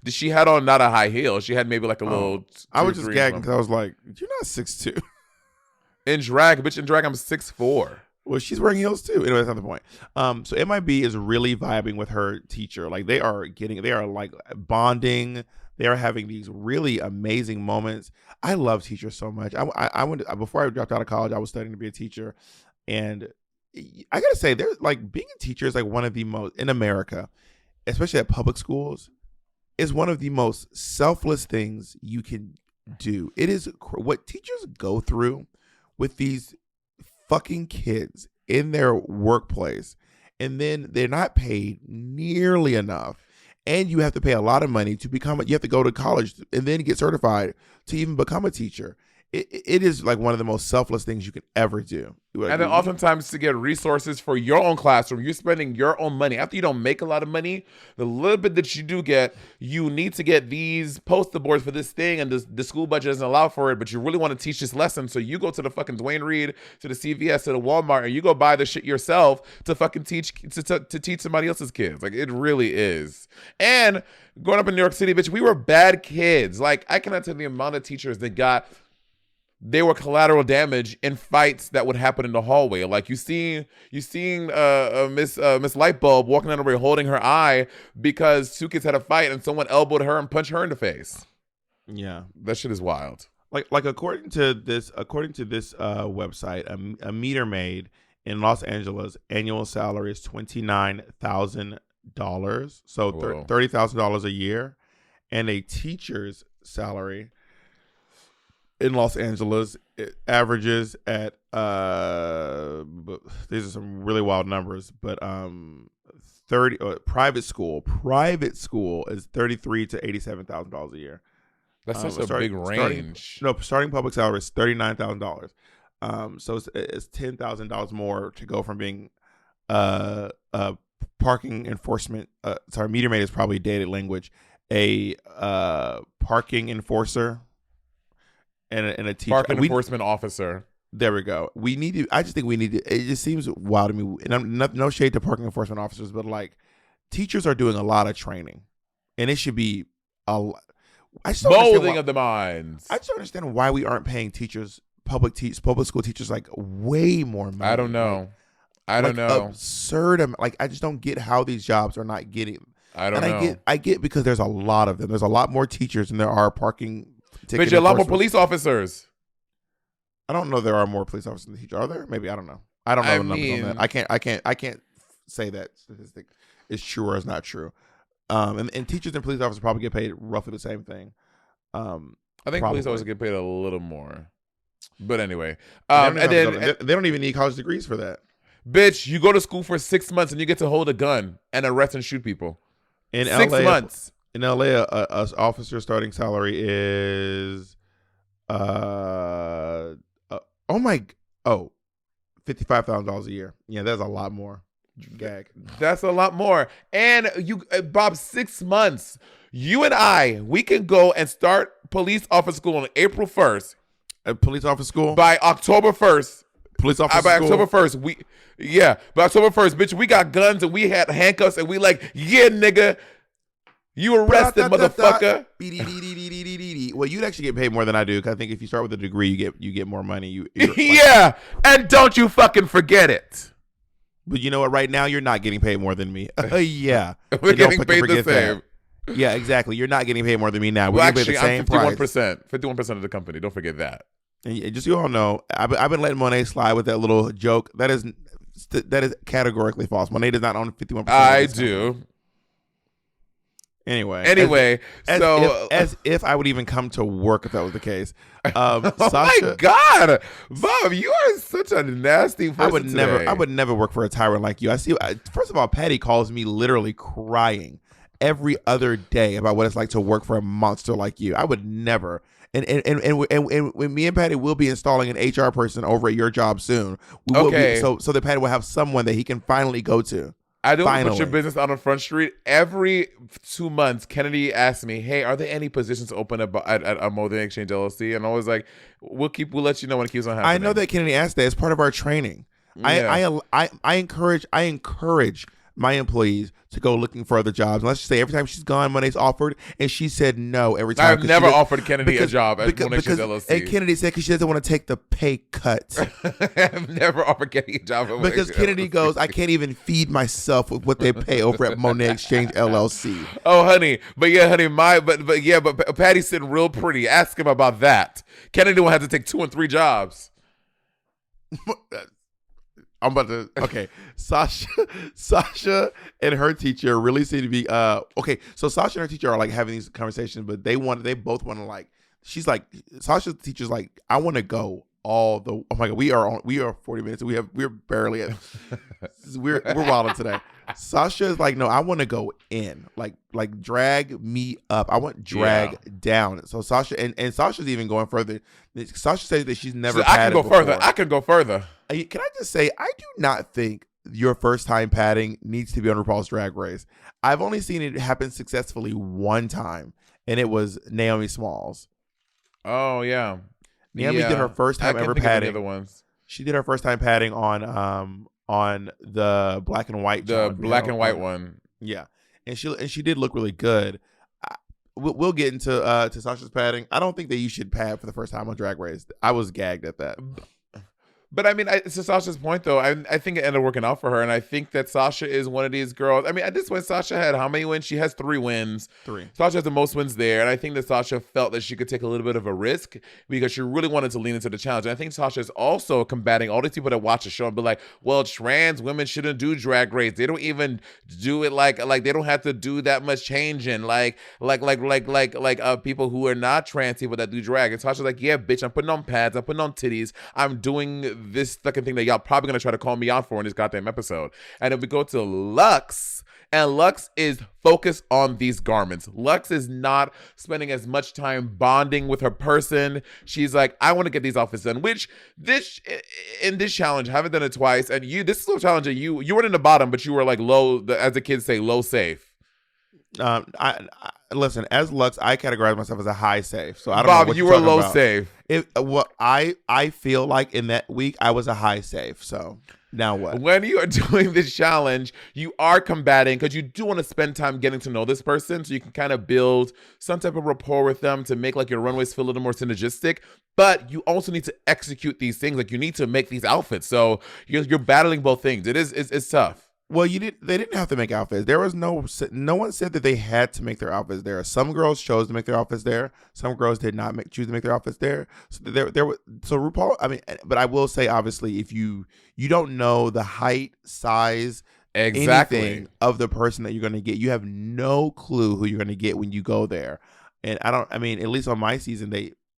she had on not a high heel. She had maybe like a little. I was just gagging because I was like, you're not 6'2". In drag, bitch, in drag, I'm 6'4". Well, she's wearing heels too. Anyway, that's not the point. So MIB is really vibing with her teacher. Like they are like bonding. They are having these really amazing moments. I love teachers so much. I went before I dropped out of college. I was studying to be a teacher, and I gotta say, there's like being a teacher is like one of the most in America, especially at public schools, is one of the most selfless things you can do. It is what teachers go through with these fucking kids in their workplace, and then they're not paid nearly enough, and you have to pay a lot of money to you have to go to college and then get certified to even become a teacher. It is like one of the most selfless things you can ever do. And then oftentimes to get resources for your own classroom, you're spending your own money. After you don't make a lot of money, the little bit that you do get, you need to get these poster boards for this thing, and the school budget doesn't allow for it, but you really want to teach this lesson. So you go to the fucking Dwayne Reed, to the CVS, to the Walmart, and you go buy the shit yourself to fucking teach somebody else's kids. Like, it really is. And growing up in New York City, bitch, we were bad kids. Like, I cannot tell the amount of teachers that they were collateral damage in fights that would happen in the hallway. Like you seen Miss Lightbulb walking down the way holding her eye because two kids had a fight and someone elbowed her and punched her in the face. Yeah, that shit is wild. Like according to this website, a meter maid in Los Angeles annual salary is $29,000, so $30,000 a year, and a teacher's salary in Los Angeles, it averages at these are some really wild numbers, but 30 private school is $33,000 to $87,000 a year. That's such a big range. Starting public salary is $39,000. So it's $10,000 more to go from being parking enforcement. Meter maid is probably dated language. A parking enforcer. And a teacher, parking enforcement officer. There we go. I just think we need to. It just seems wild to me. And I'm no shade to parking enforcement officers, but like teachers are doing a lot of training, and it should be molding of the minds. I just don't understand why we aren't paying teachers, public school teachers, like way more money. I don't know. I don't know. Absurd. Like I just don't get how these jobs are not getting. I don't know. I get because there's a lot of them. There's a lot more teachers than there are parking. But you're a lot more police officers. I don't know. There are more police officers than teachers. Are there? Maybe I don't know. I don't know the numbers on that. I can't say that statistic is true or is not true. And teachers and police officers probably get paid roughly the same thing. I think police officers get paid a little more. But anyway, they don't even need college degrees for that. Bitch, you go to school for 6 months and you get to hold a gun and arrest and shoot people. In 6 months. In LA, a officer starting salary is $55,000 a year. Yeah, that's a lot more. Gag. That's a lot more. And you, Bob, 6 months. You and we can go and start police officer school on April 1st. Police officer school by October 1st. Police officer by school. October 1st. By October 1st, bitch, we got guns and we had handcuffs and we like, yeah, nigga. You arrested, motherfucker. Well, you'd actually get paid more than I do, because I think if you start with a degree, you get more money. Yeah, and don't you fucking forget it. But you know what? Right now, you're not getting paid more than me. Yeah, we're getting paid the same. Yeah, exactly. You're not getting paid more than me now. Well, actually, I'm 51% of the company. Don't forget that. And just so you all know, I've been letting Monet slide with that little joke. That is categorically false. Monet does not own 51%. I do. Anyway, as if I would even come to work if that was the case. Oh Sasha, my God, Bob, you are such a nasty person. I would never work for a tyrant like you. First of all, Patty calls me literally crying every other day about what it's like to work for a monster like you. I would never. And when me and Patty will be installing an HR person over at your job soon. So that Patty will have someone that he can finally go to. I don't put your business out on Front Street. Every 2 months, Kennedy asks me, "Hey, are there any positions open at a Molding Exchange LLC?" And I was like, "We'll let you know when it keeps on happening." I know that Kennedy asked that as part of our training. Yeah. I encourage my employees to go looking for other jobs. And let's just say every time she's gone, Monet's offered, and she said no every time. I've never offered Kennedy a job at Monet's LLC. And Kennedy said because she doesn't want to take the pay cut. I've never offered Kennedy a job at because Kennedy goes, I can't even feed myself with what they pay over at Monet Exchange LLC. Oh, honey, but Patty's sitting real pretty. Ask him about that. Kennedy will have to take 2 and 3 jobs. I'm about to. Okay, Sasha and her teacher really seem to be. Okay, so Sasha and her teacher are like having these conversations, but they both want to like. She's like, Sasha's teacher's like, I want to go all the. Oh my god, we are 40 minutes. We're barely at. we're wilding today. Sasha is like, no, I want to go in, like drag me up. I want drag down. So Sasha and Sasha's even going further. Sasha says that she's never. I can go further. I can go further. Can I just say, I do not think your first time padding needs to be on RuPaul's Drag Race. I've only seen it happen successfully one time, and it was Naomi Smalls. Oh yeah, Naomi did her first time ever padding. The other ones. She did her first time padding on the black and white. The black and white one. Yeah, and she did look really good. We'll get into to Sasha's padding. I don't think that you should pad for the first time on Drag Race. I was gagged at that. But I mean, to Sasha's point though, I think it ended up working out for her, and I think that Sasha is one of these girls. I mean, at this point, Sasha had how many wins? She has 3 wins. 3. Sasha has the most wins there, and I think that Sasha felt that she could take a little bit of a risk because she really wanted to lean into the challenge. And I think Sasha is also combating all these people that watch the show and be like, "Well, trans women shouldn't do Drag Race. They don't even do it like they don't have to do that much changing like people who are not trans people that do drag." And Sasha's like, "Yeah, bitch, I'm putting on pads, I'm putting on titties, I'm doing this fucking thing that y'all probably gonna try to call me out for in this goddamn episode." And then we go to Lux, and Lux is focused on these garments. Lux is not spending as much time bonding with her person. She's like, I want to get these outfits done, which in this challenge, I haven't done it twice, and this is a challenge that you weren't in the bottom, but you were like low, as the kids say, low safe. I listen, as Lux, I categorize myself as a high safe. So I don't Bob, know what you you're were talking low about. Safe. I feel like in that week I was a high safe. So now what? When you are doing this challenge, you are combating because you do want to spend time getting to know this person so you can kind of build some type of rapport with them to make like your runways feel a little more synergistic. But you also need to execute these things. Like you need to make these outfits. So you're battling both things. It's tough. Well, they didn't have to make outfits. There was no one said that they had to make their outfits there. Some girls chose to make their outfits there. Some girls did not choose to make their outfits there. So so RuPaul. I mean, but I will say, obviously, if you don't know the height, size, anything of the person that you're going to get, you have no clue who you're going to get when you go there. And I mean, at least on my season,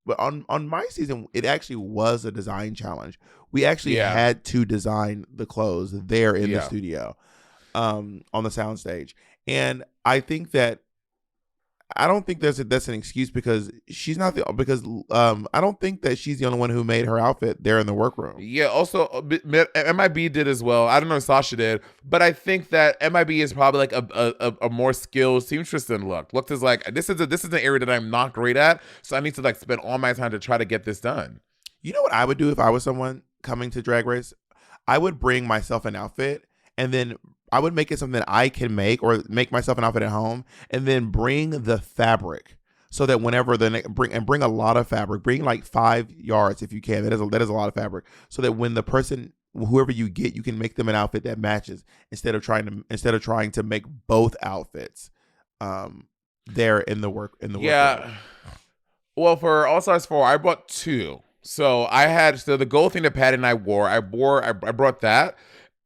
but on my season, it actually was a design challenge. We actually had to design the clothes there in the studio, on the soundstage. And I think that I don't think that's an excuse because she's not I don't think that she's the only one who made her outfit there in the workroom. Yeah. Also, MIB did as well. I don't know if Sasha did, but I think that MIB is probably like a more skilled seamstress than Lux. Lux is like, this is an area that I'm not great at, so I need to like spend all my time to try to get this done. You know what I would do if I was someone coming to Drag Race? I would bring myself an outfit, and then I would make it something that I can make, or make myself an outfit at home, and then bring the fabric so that whenever bring a lot of fabric, bring like 5 yards if you can. That is a lot of fabric, so that when the person, whoever you get, you can make them an outfit that matches instead of trying to make both outfits there in the work. Yeah. Well, for All Stars 4, I bought 2. So I had the gold thing that Patty and I wore. I brought that.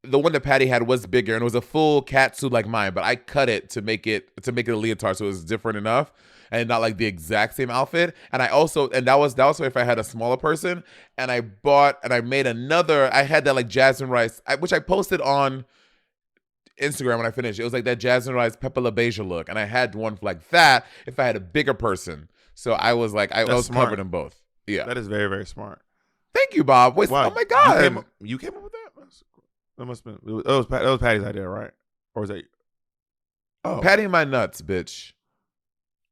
The one that Patty had was bigger, and it was a full cat suit like mine, but I cut it to make it a leotard, so it was different enough and not like the exact same outfit. And that was if I had a smaller person. And I made another. I had that like Jasmine Rice, which I posted on Instagram when I finished. It was like that Jasmine Rice Pepper La Beija look, and I had one like that if I had a bigger person. So I was like, I was smart. covered in both. Yeah, that is very, very smart. Thank you, Bob. Wait, wow. Oh my God, you came up with that? That must have been. That was Patty's idea, right? Or was that? Oh, Patty my nuts, bitch.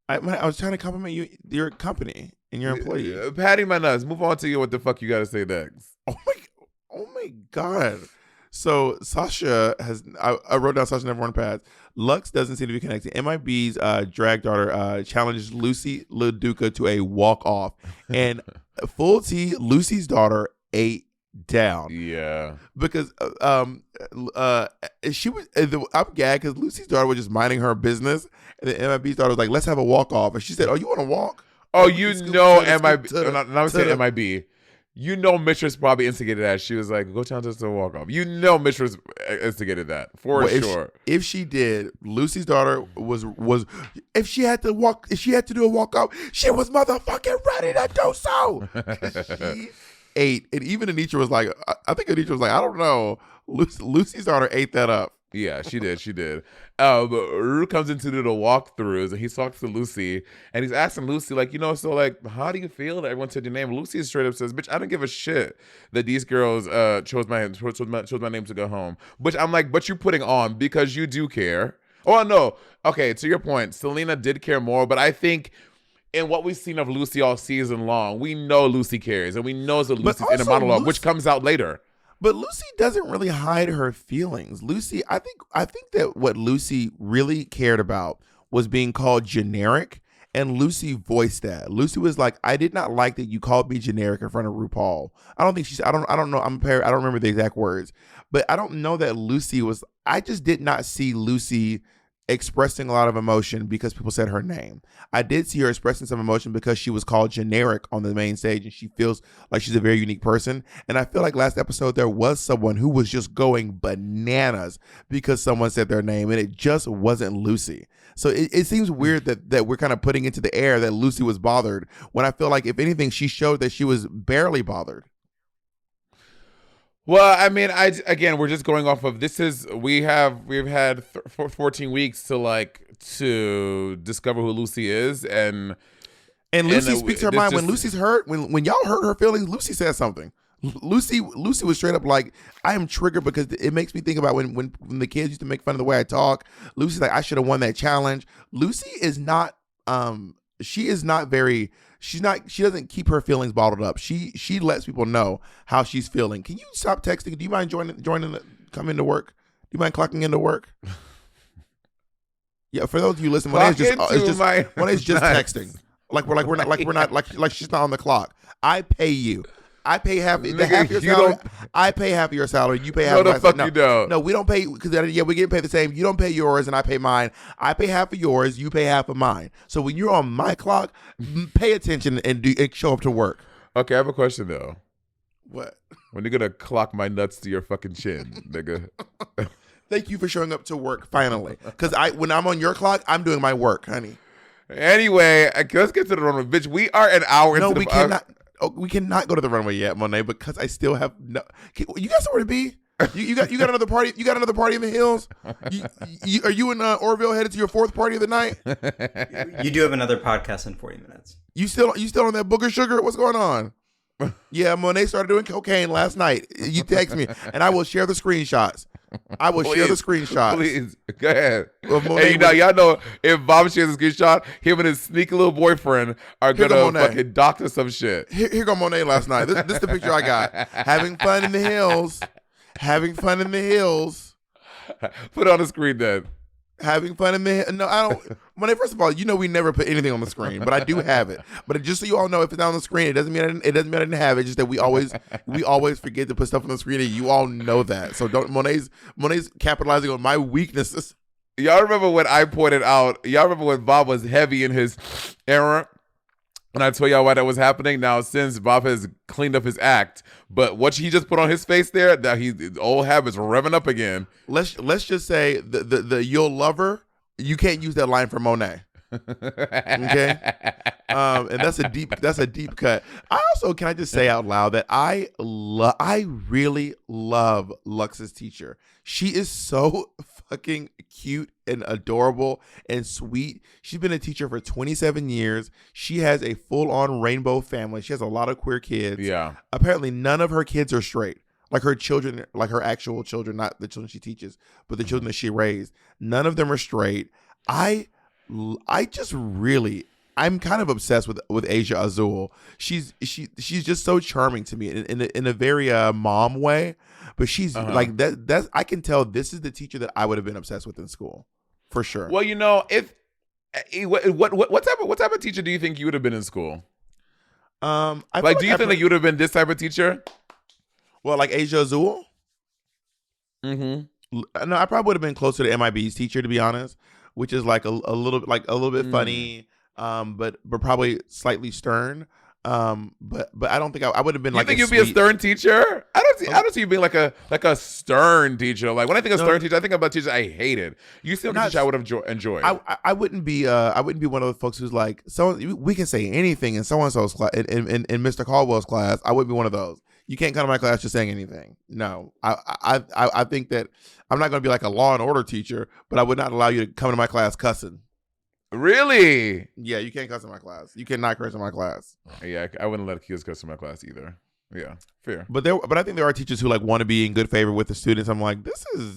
I was trying to compliment you, your company and your employees. Patty my nuts. Move on to what the fuck you got to say next. Oh Oh my God. So Sasha has, I wrote down Sasha never won pads. Lux doesn't seem to be connected. MIB's drag daughter challenges Lucy LaDuca to a walk off, and full T, Lucy's daughter ate down. Yeah, because she was. I'm gagged because Lucy's daughter was just minding her business, and then MIB's daughter was like, "Let's have a walk off," and she said, "Oh, you want to walk?" Oh, you know, MIB. I'm saying MIB. You know, Mistress probably instigated that. She was like, "Go down to the walk off." You know, Mistress instigated that for sure. If she did, Lucy's daughter was. If she had to do a walk off, she was motherfucking ready to do so. She ate, and even Anitra was like, I think Anitra was like, I don't know. Lucy's daughter ate that up. Yeah, she did. She did. Ru comes into the walkthroughs and he talks to Lucy and he's asking Lucy, like, so like, how do you feel that everyone said your name? Lucy straight up says, bitch, I don't give a shit that these girls chose my name to go home. But I'm like, but you're putting on because you do care. Oh, no. Okay, to your point, Selena did care more, but I think in what we've seen of Lucy all season long, we know Lucy cares and we know that Lucy's in a monologue, which comes out later. But Lucy doesn't really hide her feelings. Lucy, I think that what Lucy really cared about was being called generic, and Lucy voiced that. Lucy was like, "I did not like that you called me generic in front of RuPaul." I don't think I don't know. I don't remember the exact words, but I don't know that Lucy was. I just did not see Lucy expressing a lot of emotion because people said her name. I did see her expressing some emotion because she was called generic on the main stage and she feels like she's a very unique person. And I feel like last episode there was someone who was just going bananas because someone said their name and it just wasn't Lucy. So it seems weird that we're kind of putting into the air that Lucy was bothered when I feel like if anything she showed that she was barely bothered. Well, I mean, we're just going off of we've had 14 weeks to discover who Lucy is, and Lucy speaks her mind. When Lucy's hurt, when y'all hurt her feelings, Lucy says something. Lucy was straight up like, I am triggered because it makes me think about when the kids used to make fun of the way I talk. Lucy's like, I should have won that challenge. Lucy is not she doesn't keep her feelings bottled up. She lets people know how she's feeling. Can you stop texting? Do you mind coming into work? Do you mind clocking into work? Yeah, for those of you listening, Monet's just texting. Like she's not on the clock. I pay you. I pay half your salary. I pay half of your salary. You pay half. No, the fuck you don't. No, we don't pay because we get paid the same. You don't pay yours and I pay mine. I pay half of yours. You pay half of mine. So when you're on my clock, pay attention and show up to work. Okay, I have a question though. What? When you're gonna clock my nuts to your fucking chin, nigga? Thank you for showing up to work finally. Because when I'm on your clock, I'm doing my work, honey. Anyway, let's get to the runway, bitch. We are an hour into the. We cannot. We cannot go to the runway yet, Monet, because I still have no. You got somewhere to be? You got another party? You got another party in the hills? Are you in Orville headed to your fourth party of the night? You do have another podcast in 40 minutes. You still on that booger sugar? What's going on? Yeah, Monet started doing cocaine last night. You text me, and I will share the screenshots. Please, go ahead. Well, Monet, y'all know if Bob shares a screenshot, him and his sneaky little boyfriend are gonna fucking doctor some shit. Here go Monet last night. This is the picture I got. Having fun in the hills. Put it on the screen then. Having fun in the no, I don't. Monet, first of all, we never put anything on the screen, but I do have it. But just so you all know, if it's not on the screen, it doesn't mean I didn't have it. It's just that we always forget to put stuff on the screen, and you all know that. So don't. Monet's capitalizing on my weaknesses. Y'all remember when I pointed out? Y'all remember when Bob was heavy in his error? And I tell y'all why that was happening. Now, since Bob has cleaned up his act, but what he just put on his face there, that his old habits revving up again. Let's just say the you'll love her. You can't use that line for Monet. Okay, and that's a deep cut. Can I just say out loud that I really love Lux's teacher. She is so fucking cute and adorable and sweet. She's been a teacher for 27 years. She has a full-on rainbow family. She has a lot of queer kids. Yeah. Apparently none of her kids are straight. Like her children, like her actual children, not the children she teaches, but the children that she raised. None of them are straight. I I'm kind of obsessed with Asia Azul. She's just so charming to me in a very mom way. But she's like that's I can tell this is the teacher that I would have been obsessed with in school, for sure. Well, you know, if what type of teacher do you think you would have been in school? Do you think that you would have been this type of teacher? Well, like Asia Azul? Mm-hmm. No, I probably would have been closer to MIB's teacher, to be honest, which is like a little bit funny, but probably slightly stern. But I don't think I would have been You like. think you'd be a stern teacher? I don't see you being like a stern teacher. Like when I think of stern teacher, I think about teachers I hated. You seem like a teacher I would have enjoyed. I wouldn't be one of the folks who's like, so we can say anything in so and so's class in Mr. Caldwell's class. I wouldn't be one of those. You can't come to my class just saying anything. No, I think that I'm not going to be like a law and order teacher, but I would not allow you to come to my class cussing. Really? Yeah, you can't cuss in my class. You cannot curse in my class. Yeah, I wouldn't let kids cuss in my class either. Yeah, fair. But I think there are teachers who like want to be in good favor with the students. I'm like,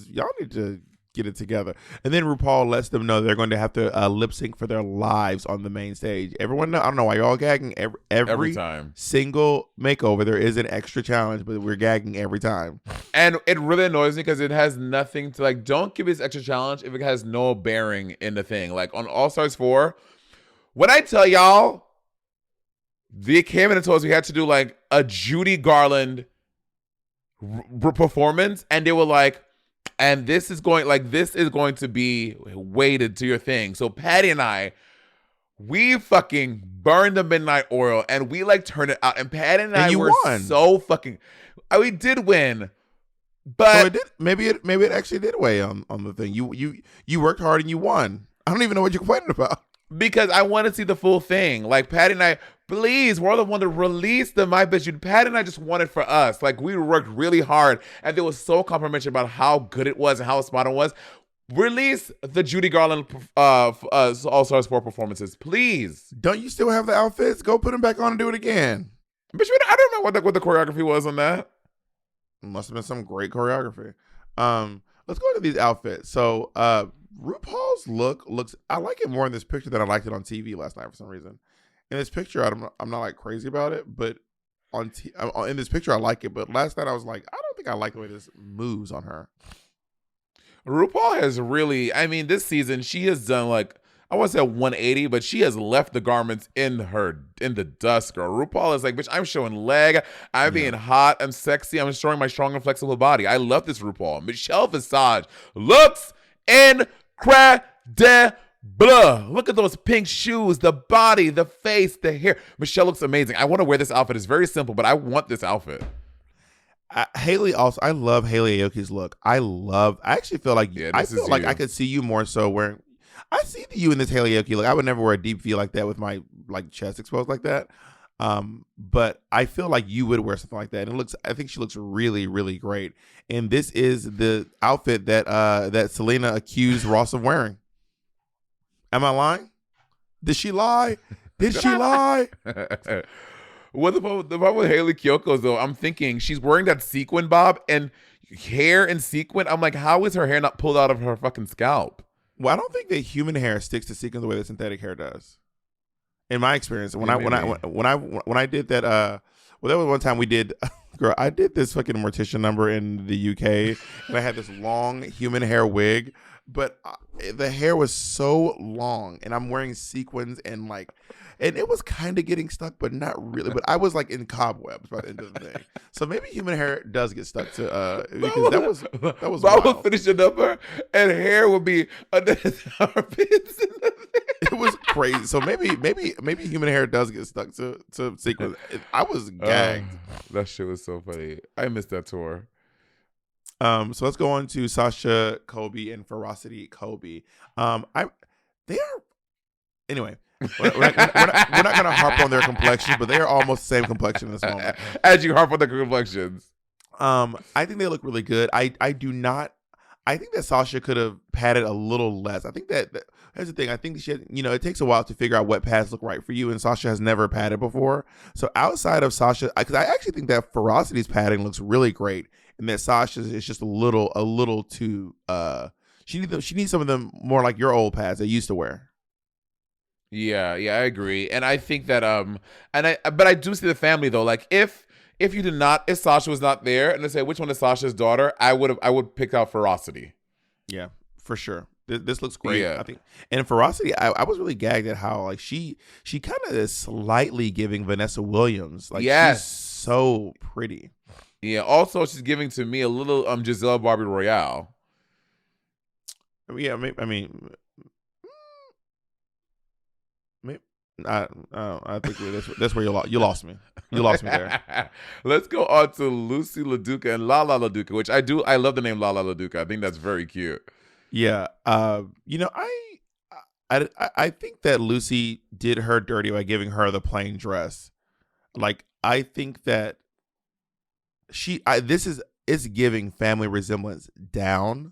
y'all need to get it together. And then RuPaul lets them know they're going to have to lip sync for their lives on the main stage. Everyone, I don't know why you're all gagging every time. Single makeover. There is an extra challenge, but we're gagging every time. And it really annoys me because it has nothing to like. Don't give me this extra challenge if it has no bearing in the thing. Like on All Stars 4, when I tell y'all, they came in and told us we had to do like a Judy Garland performance, and they were like, and this is going to be weighted to your thing. So Patty and I, we fucking burned the midnight oil and we like turned it out. And Patty and I were won. so fucking. We did win, but so it did, maybe it actually did weigh on the thing. You worked hard and you won. I don't even know what you're complaining about. Because I want to see the full thing. Like Patty and I, please, we're the one to release the My Bitch. Patty and I just wanted for us. Like we worked really hard, and they were so complimentary about how good it was and how spot on was. Release the Judy Garland All Stars 4 performances, please. Don't you still have the outfits? Go put them back on and do it again. Bitch, I don't know what the choreography was on that. It must have been some great choreography. Let's go into these outfits. So RuPaul's look looks, I like it more in this picture than I liked it on TV last night for some reason. In this picture, I'm not like crazy about it, but in this picture I like it. But last night I was like, I don't think I like the way this moves on her. RuPaul has really, I mean, this season she has done like, I want to say 180, but she has left the garments in the dust, girl. RuPaul is like, bitch, I'm showing leg. I'm being hot. I'm sexy. I'm showing my strong and flexible body. I love this RuPaul. Michelle Visage looks incredible. Look at those pink shoes, the body, the face, the hair. Michelle looks amazing. I want to wear this outfit. It's very simple, but I want this outfit. Haley also, I love Haley Aoki's look. I actually feel like I could see you more so wearing. I see you in this Haley Aoki look. I would never wear a deep V like that with my like chest exposed like that. But I feel like you would wear something like that. And I think she looks really, really great. And this is the outfit that Selena accused Ross of wearing. Am I lying? Did she lie? Did she lie? What the problem with Haley Kyoko's though? I'm thinking she's wearing that sequin bob and hair in sequin. I'm like, how is her hair not pulled out of her fucking scalp? Well, I don't think that human hair sticks to sequins the way that synthetic hair does. In my experience, when I did that, there was one time we did. Girl, I did this fucking mortician number in the UK, and I had this long human hair wig, but the hair was so long, and I'm wearing sequins and it was kind of getting stuck, but not really. But I was like in cobwebs by the end of the thing. So maybe human hair does get stuck to because that was. I would finish the number, and hair would be under his armpits. It was crazy. So maybe human hair does get stuck to sequins. I was gagged. That shit was so funny. I missed that tour. So let's go on to Sasha Kobe and Ferocity Kobe. Anyway. We're not going to harp on their complexions, but they are almost the same complexion in this moment. As you harp on their complexions. I think they look really good. I think that Sasha could have padded a little less. I think that here's the thing. I think she had, it takes a while to figure out what pads look right for you, and Sasha has never padded before. So outside of Sasha, because I actually think that Ferocity's padding looks really great, and that Sasha's is just a little too. She needs some of them more like your old pads they used to wear. Yeah, I agree. And I think that but I do see the family though. Like if if Sasha was not there and they say which one is Sasha's daughter, I would pick out Ferocity. Yeah, for sure. This looks great. Yeah. I think, and Ferocity, I was really gagged at how like she kind of is slightly giving Vanessa Williams. Like Yes. she's so pretty. Yeah. Also, she's giving to me a little Giselle Barbie Royale. Yeah, I mean, I think that's where you lost me. You lost me there. Let's go on to Lucy LaDuca and Lala LaDuca, which I love the name Lala LaDuca. I think that's very cute. Yeah. You know, I think that Lucy did her dirty by giving her the plain dress. Like, I think that it's giving family resemblance down.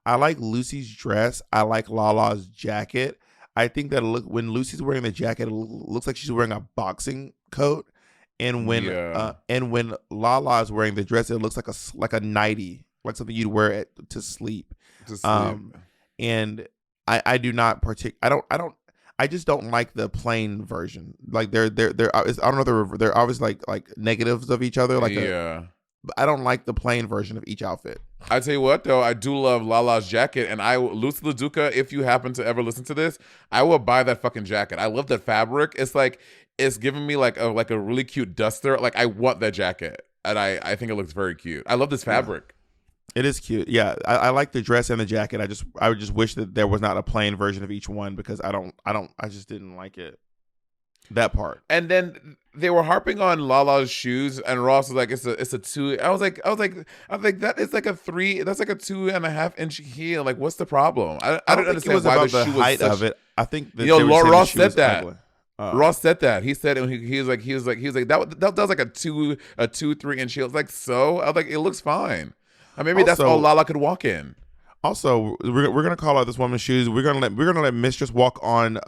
I like Lucy's dress. I like Lala's jacket. I think that when Lucy's wearing the jacket, it looks like she's wearing a boxing coat, and when Lala is wearing the dress, it looks like a nightie, like something you'd wear to sleep. And I do not I just don't like the plain version. Like they're I don't know, they're obviously like negatives of each other. Like I don't like the plain version of each outfit. I tell you what, though, I do love Lala's jacket, and Lucy LaDuca, if you happen to ever listen to this, I will buy that fucking jacket. I love that fabric. It's giving me like a really cute duster. Like I want that jacket, and I think it looks very cute. I love this fabric. It is cute. Yeah, I like the dress and the jacket. I would just wish that there was not a plain version of each one because I just didn't like it. That part. And then they were harping on Lala's shoes, and Ross was like, "It's a 2." I was like, that is like a 3. That's like a 2.5 inch heel. Like, what's the problem? I don't understand why the shoe was height such, of it. I think that Ross said that. Ugly. Ross said that. He said it. He was like that was like a 2-3 inch heel. It's like, so I was like, it looks fine. Maybe that's all Lala could walk in. Also, we're gonna call out this woman's shoes. We're gonna let Mistress walk on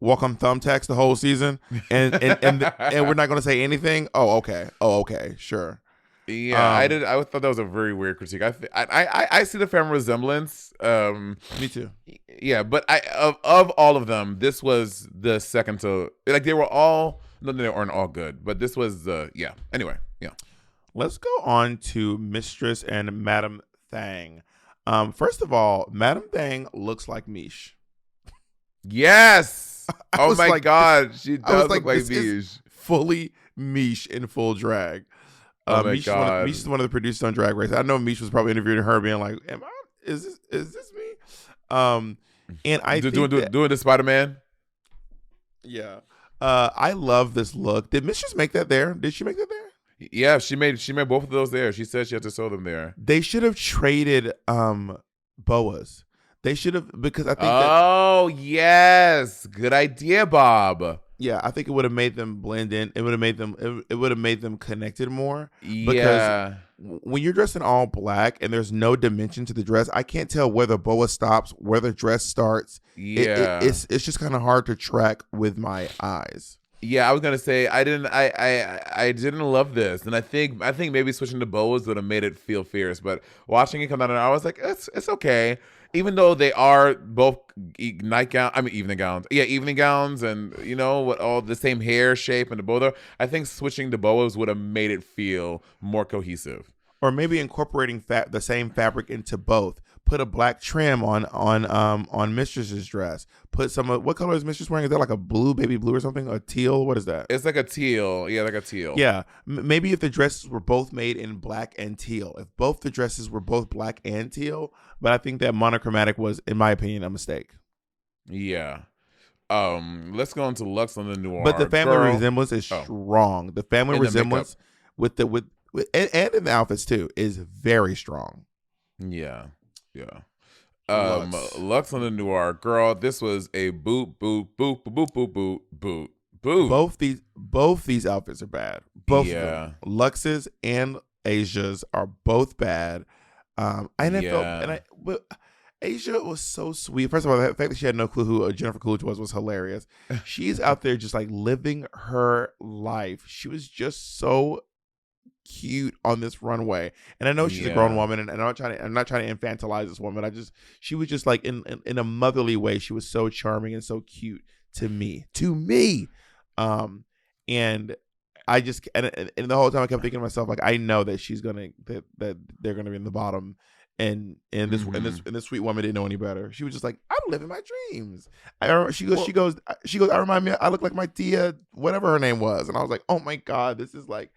thumbtacks the whole season, and we're not gonna say anything. Oh, okay, sure. Yeah, I thought that was a very weird critique. I see the family resemblance. Me too. Yeah, but of all of them, this was the second to, like, they were all, no, they weren't all good, but this was anyway. Let's go on to Mistress and Madame Thang. First of all, Madame Thang looks like Mish. Yes. Oh my God, she does look like Mish. Fully Mish in full drag. Oh my God. Mish is one of the producers on Drag Race. I know Mish was probably interviewing her, being like, "Is this me?" And I think doing the Spider-Man. Yeah. I love this look. Did Mistress make that there? Did she make that there? Yeah, she made both of those there. She said she had to sew them there. They should have traded boas. They should have, because I think yes. Good idea, Bob. Yeah, I think it would have made them blend in. It would have made them connected more. Yeah. Because when you're dressed in all black and there's no dimension to the dress, I can't tell where the boa stops, where the dress starts. Yeah. It's just kind of hard to track with my eyes. Yeah, I was gonna say I didn't love this, and I think maybe switching to boas would have made it feel fierce. But watching it come out, I was like, it's okay. Even though they are both evening gowns. Yeah, evening gowns, and what, all the same hair shape and the bow. I think switching to boas would have made it feel more cohesive. Or maybe incorporating the same fabric into both. Put a black trim on Mistress's dress. Put some of, what color is Mistress wearing? Is that like a blue, baby blue or something? A teal? What is that? It's like a teal. Yeah, like a teal. Yeah. Maybe if the dresses were both made in black and teal. If both the dresses were both black and teal. But I think that monochromatic was, in my opinion, a mistake. Yeah. Let's go into Luxe on the Noir. But the family resemblance is strong. The family resemblance with and in the outfits too is very strong. Yeah. Luxe on the Noir, girl. This was a boot. Both these outfits are bad. Both of them. Luxe's and Asia's are both bad. But Asia was so sweet. First of all, the fact that she had no clue who Jennifer Coolidge was hilarious. She's out there just like living her life. She was just so cute on this runway. And I know she's a grown woman, and I'm not trying to infantilize this woman. She was just like in a motherly way. She was so charming and so cute to me. And I just and the whole time I kept thinking to myself, like, I know that that they're gonna be in the bottom. And this sweet woman didn't know any better. She was just like, I'm living my dreams. She goes. I remind me. I look like my tia, whatever her name was, and I was like, oh my god, this is like,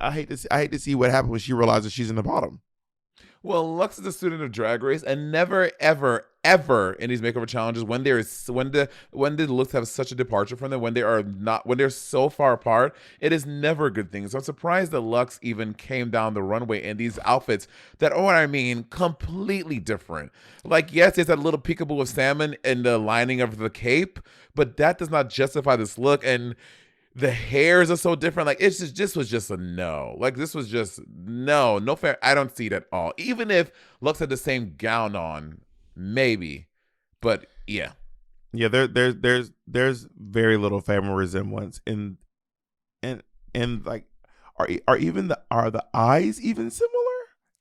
I hate to see what happens when she realizes she's in the bottom. Well, Lux is a student of Drag Race, and never, ever, ever in these makeover challenges, when the looks have such a departure from them, when they're so far apart, it is never a good thing. So I'm surprised that Lux even came down the runway in these outfits that are, completely different. Like, yes, there's that little peekaboo of salmon in the lining of the cape, but that does not justify this look. And the hairs are so different. Like, this was just a no. Like, this was just no fair. I don't see it at all. Even if Lux had the same gown on, maybe, but yeah. There's very little family resemblance and like, are the eyes even similar?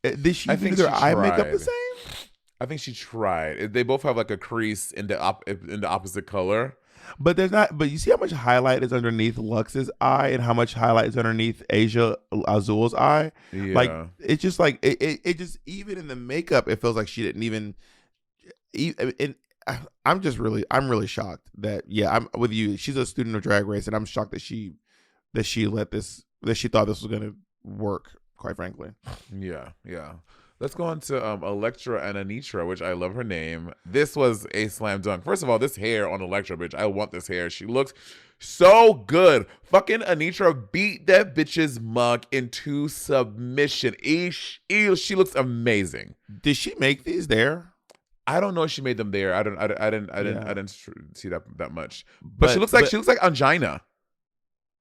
Did she do their eye makeup the same? I think she tried. They both have like a crease in the opposite color. But there's not. But you see how much highlight is underneath Lux's eye, and how much highlight is underneath Asia Azul's eye. Yeah. Like, it's just like it just, even in the makeup, it feels like she didn't even. And I'm really shocked that I'm with you. She's a student of Drag Race, and I'm shocked that she thought this was gonna work. Quite frankly. Yeah. Let's go on to Elektra and Anitra, which I love her name. This was a slam dunk. First of all, this hair on Elektra, bitch. I want this hair. She looks so good. Fucking Anitra beat that bitch's mug into submission. She looks amazing. Did she make these there? I don't know if she made them there. I didn't see that much. But she looks like Angina.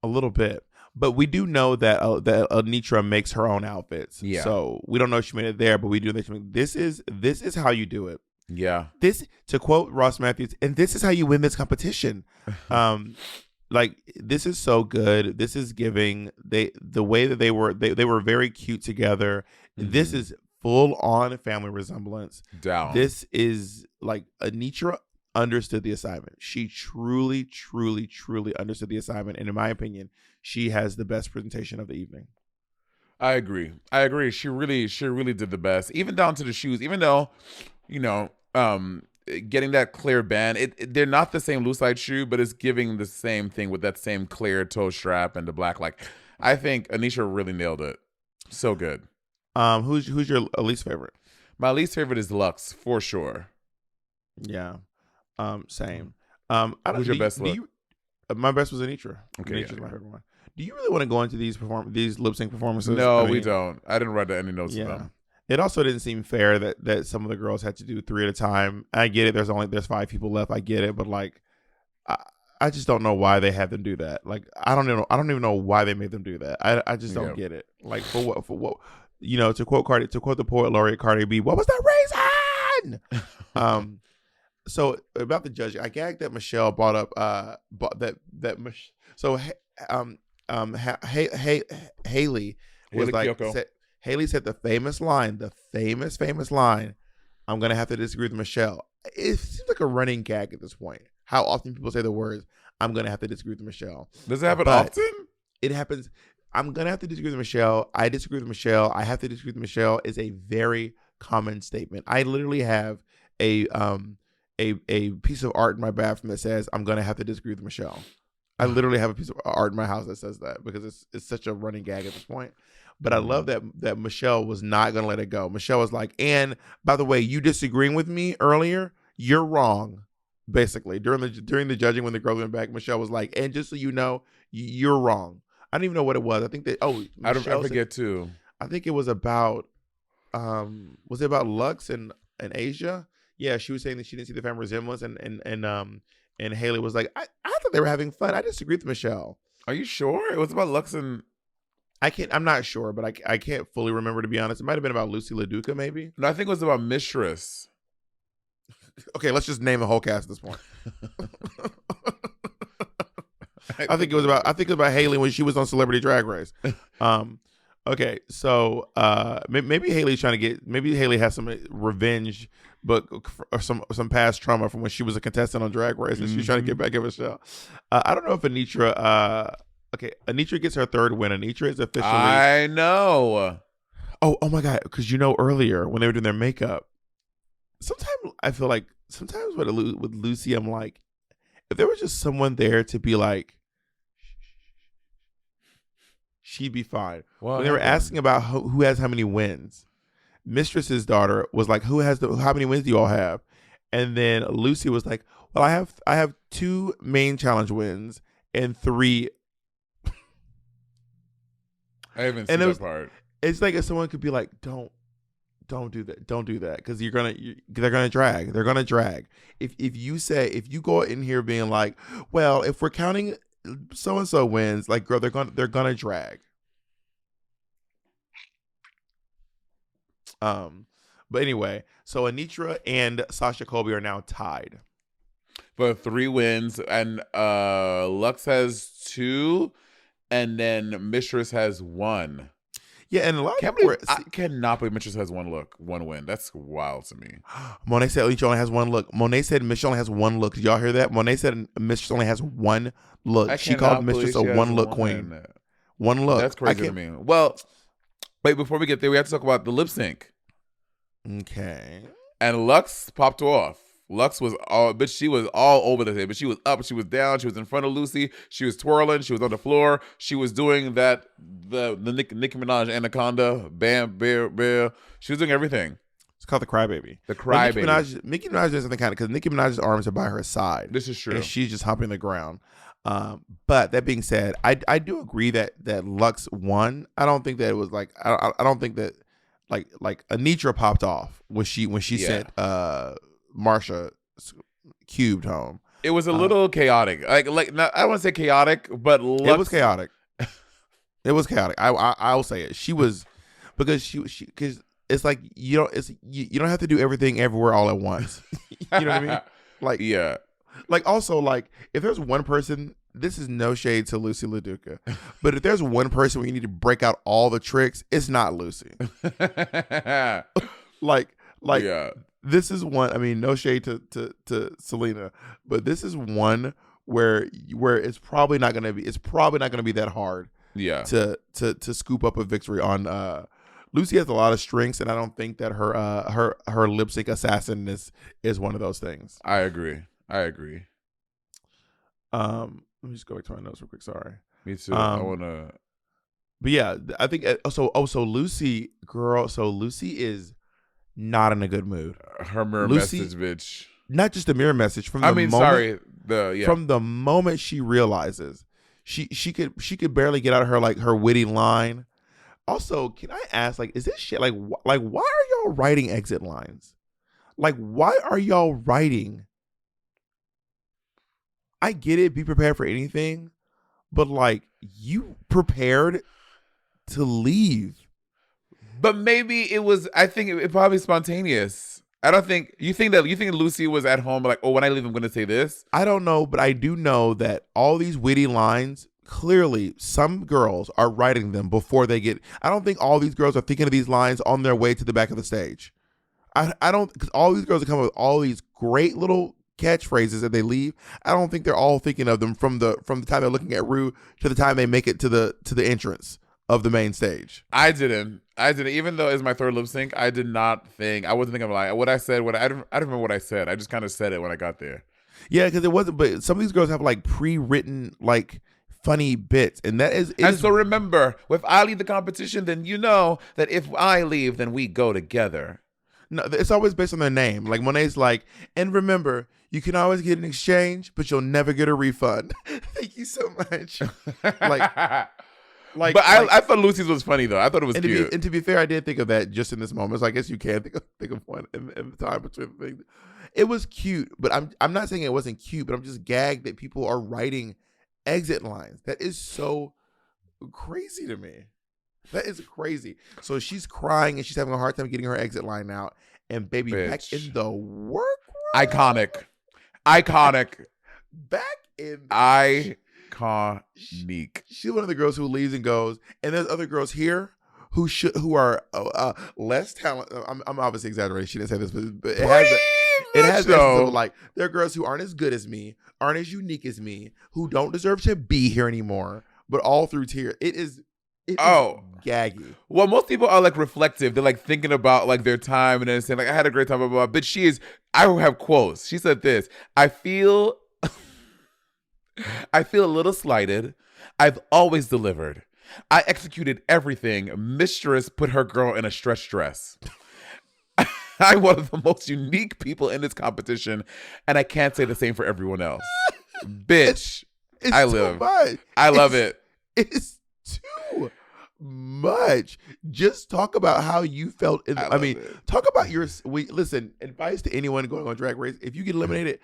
A little bit. But we do know that Anitra makes her own outfits. Yeah. So we don't know if she made it there, but we do know that she made, this is how you do it. Yeah. This, to quote Ross Matthews, and this is how you win this competition. Like, this is so good. This is giving the way that they were very cute together. Mm-hmm. This is full on family resemblance. Down. This is like, Anitra understood the assignment. She truly, truly, truly understood the assignment. And in my opinion, she has the best presentation of the evening. I agree. She really did the best, even down to the shoes. Even though, getting that clear band, they're not the same loose side shoe, but it's giving the same thing with that same clear toe strap and the black. Like, I think Anisha really nailed it. So good. Who's your least favorite? My least favorite is Lux, for sure. Yeah. Same. Who's your best look? My best was Anitra. Okay, Anitra's my favorite one. Do you really want to go into these lip sync performances? No, we don't. I didn't write any notes of them. It also didn't seem fair that some of the girls had to do 3 at a time. I get it. There's 5 people left. I get it, but like, I just don't know why they had them do that. Like, I don't even know why they made them do that. I just don't get it. Like, for what? To quote the poet laureate Cardi B, what was the reason? So about the judging, I gagged that Michelle brought up Haley was like, Haley said the famous line, I'm gonna have to disagree with Michelle. It seems like a running gag at this point. How often people say the words, I'm gonna have to disagree with Michelle. Does it happen often? It happens. I'm gonna have to disagree with Michelle. I disagree with Michelle. I have to disagree with Michelle is a very common statement. I literally have a piece of art in my bathroom that says, I'm gonna have to disagree with Michelle. I literally have a piece of art in my house that says that, because it's such a running gag at this point. But I love that Michelle was not gonna let it go. Michelle was like, and by the way, you disagreeing with me earlier, you're wrong. Basically, during the judging, when the girl went back, Michelle was like, and just so you know, you're wrong. I don't even know what it was. I think that I forget too. I think it was about was it about Lux and Asia? Yeah, she was saying that she didn't see the family resemblance, and Haley was like, I thought they were having fun. I disagreed with Michelle. Are you sure it was about Lux and? I'm not sure, but I can't fully remember, to be honest. It might have been about Lucy LaDuca, maybe. No, I think it was about Mistress. Okay, let's just name the whole cast at this point. I think it was about Haley when she was on Celebrity Drag Race. Okay, so maybe Haley's trying to get. Maybe Haley has some revenge, but or some past trauma from when she was a contestant on Drag Race, and she's trying to get back in the show. I don't know if Anitra. Okay, Anitra gets her third win. Anitra is officially. I know. Oh my God! Because earlier when they were doing their makeup, sometimes I feel like with Lucy, I'm like, if there was just someone there to be like, she'd be fine. When they were asking about who has how many wins, Mistress's daughter was like, how many wins do you all have? And then Lucy was like, well, I have 2 main challenge wins and 3. I haven't seen that part. It's like if someone could be like, don't do that because they're gonna drag. If you go in here being like, well, if we're counting so and so wins, like, girl, they're gonna drag. But anyway, so Anitra and Sasha Colby are now tied for 3 wins, and Lux has 2, and then Mistress has 1. Yeah, and a lot of I cannot believe Mistress has 1 win. That's wild to me. Monet said Alicia only has 1 look. Monet said Mistress only has 1 look. Did y'all hear that? Monet said Mistress only has 1 look. She called Mistress a 1 look queen. 1 look. That's crazy to me. Well, wait, before we get there, we have to talk about the lip sync. Okay. And Lux popped off. Lux was she was all over the table. She was up, she was down, she was in front of Lucy, she was twirling, she was on the floor, she was doing the Nicki Minaj anaconda, bam, bear. She was doing everything. It's called the crybaby. The crybaby. Nicki Minaj does something kind of because Nicki Minaj's arms are by her side. This is true. And she's just humping the ground. But that being said, I do agree that Lux won. I don't think that it was like I don't think that like Anitra popped off when she sent Marsha cubed home. It was a little chaotic. Like not, I don't want to say chaotic, but Lux, it was chaotic. It was chaotic. I'll say it. She was because because it's like you don't have to do everything everywhere all at once. You know what I mean? Like yeah. Like also like if there's one person, this is no shade to Lucy LaDuca, but if there's one person where you need to break out all the tricks, it's not Lucy. like yeah. This is one. I mean, no shade to Selena, but this is one where it's probably not gonna be that hard. Yeah. To scoop up a victory on. Lucy has a lot of strengths, and I don't think that her lip sync assassin is one of those things. I agree. Let me just go back to my notes real quick. Sorry. Me too. I wanna. But yeah, I think so Lucy, girl. So Lucy is not in a good mood. Her mirror message, bitch. Not just a mirror message. From the moment she realizes she could barely get out of her witty line. Also, can I ask, like, is this shit like why are y'all writing exit lines? Like, why are y'all writing? I get it, be prepared for anything, but like you prepared to leave. But maybe it was. I think it probably spontaneous. I don't think you think Lucy was at home like, oh, when I leave, I'm going to say this. I don't know, but I do know that all these witty lines, clearly, some girls are writing them before they get. I don't think all these girls are thinking of these lines on their way to the back of the stage. I don't, because all these girls are coming with all these great little catchphrases that they leave. I don't think they're all thinking of them from the time they're looking at Rue to the time they make it to the entrance of the main stage. I didn't. Even though it's my third lip sync, I did not think. I wasn't thinking of like what I said. I don't remember what I said. I just kind of said it when I got there. Yeah, because it wasn't. But some of these girls have like pre-written like funny bits, and that is. So remember, if I leave the competition, then you know that if I leave, then we go together. No, it's always based on their name. Like Monet's like, and remember, you can always get an exchange, but you'll never get a refund. Thank you so much. But I thought Lucy's was funny though. I thought it was cute. And to be fair, I did think of that just in this moment. So I guess you can think of one in the time between things. It was cute, but I'm not saying it wasn't cute, but I'm just gagged that people are writing exit lines. That is so crazy to me. That is crazy. So she's crying and she's having a hard time getting her exit line out. And baby, back in the workroom. Iconic. Back in iconic. She's one of the girls who leaves and goes. And there's other girls here who are less talented. I'm obviously exaggerating. She didn't say this, but it has that sort of like, there are girls who aren't as good as me, aren't as unique as me, who don't deserve to be here anymore. But all through tears, it is gaggy. Well, most people are like reflective. They're like thinking about like their time and then saying like, I had a great time, blah, blah, blah. But I have quotes. She said this: I feel a little slighted. I've always delivered. I executed everything. Mistress put her girl in a stretch dress. I'm one of the most unique people in this competition, and I can't say the same for everyone else. Bitch, I live. I love it. It's too much. Just talk about how you felt. Talk about listen, advice to anyone going on Drag Race. If you get eliminated,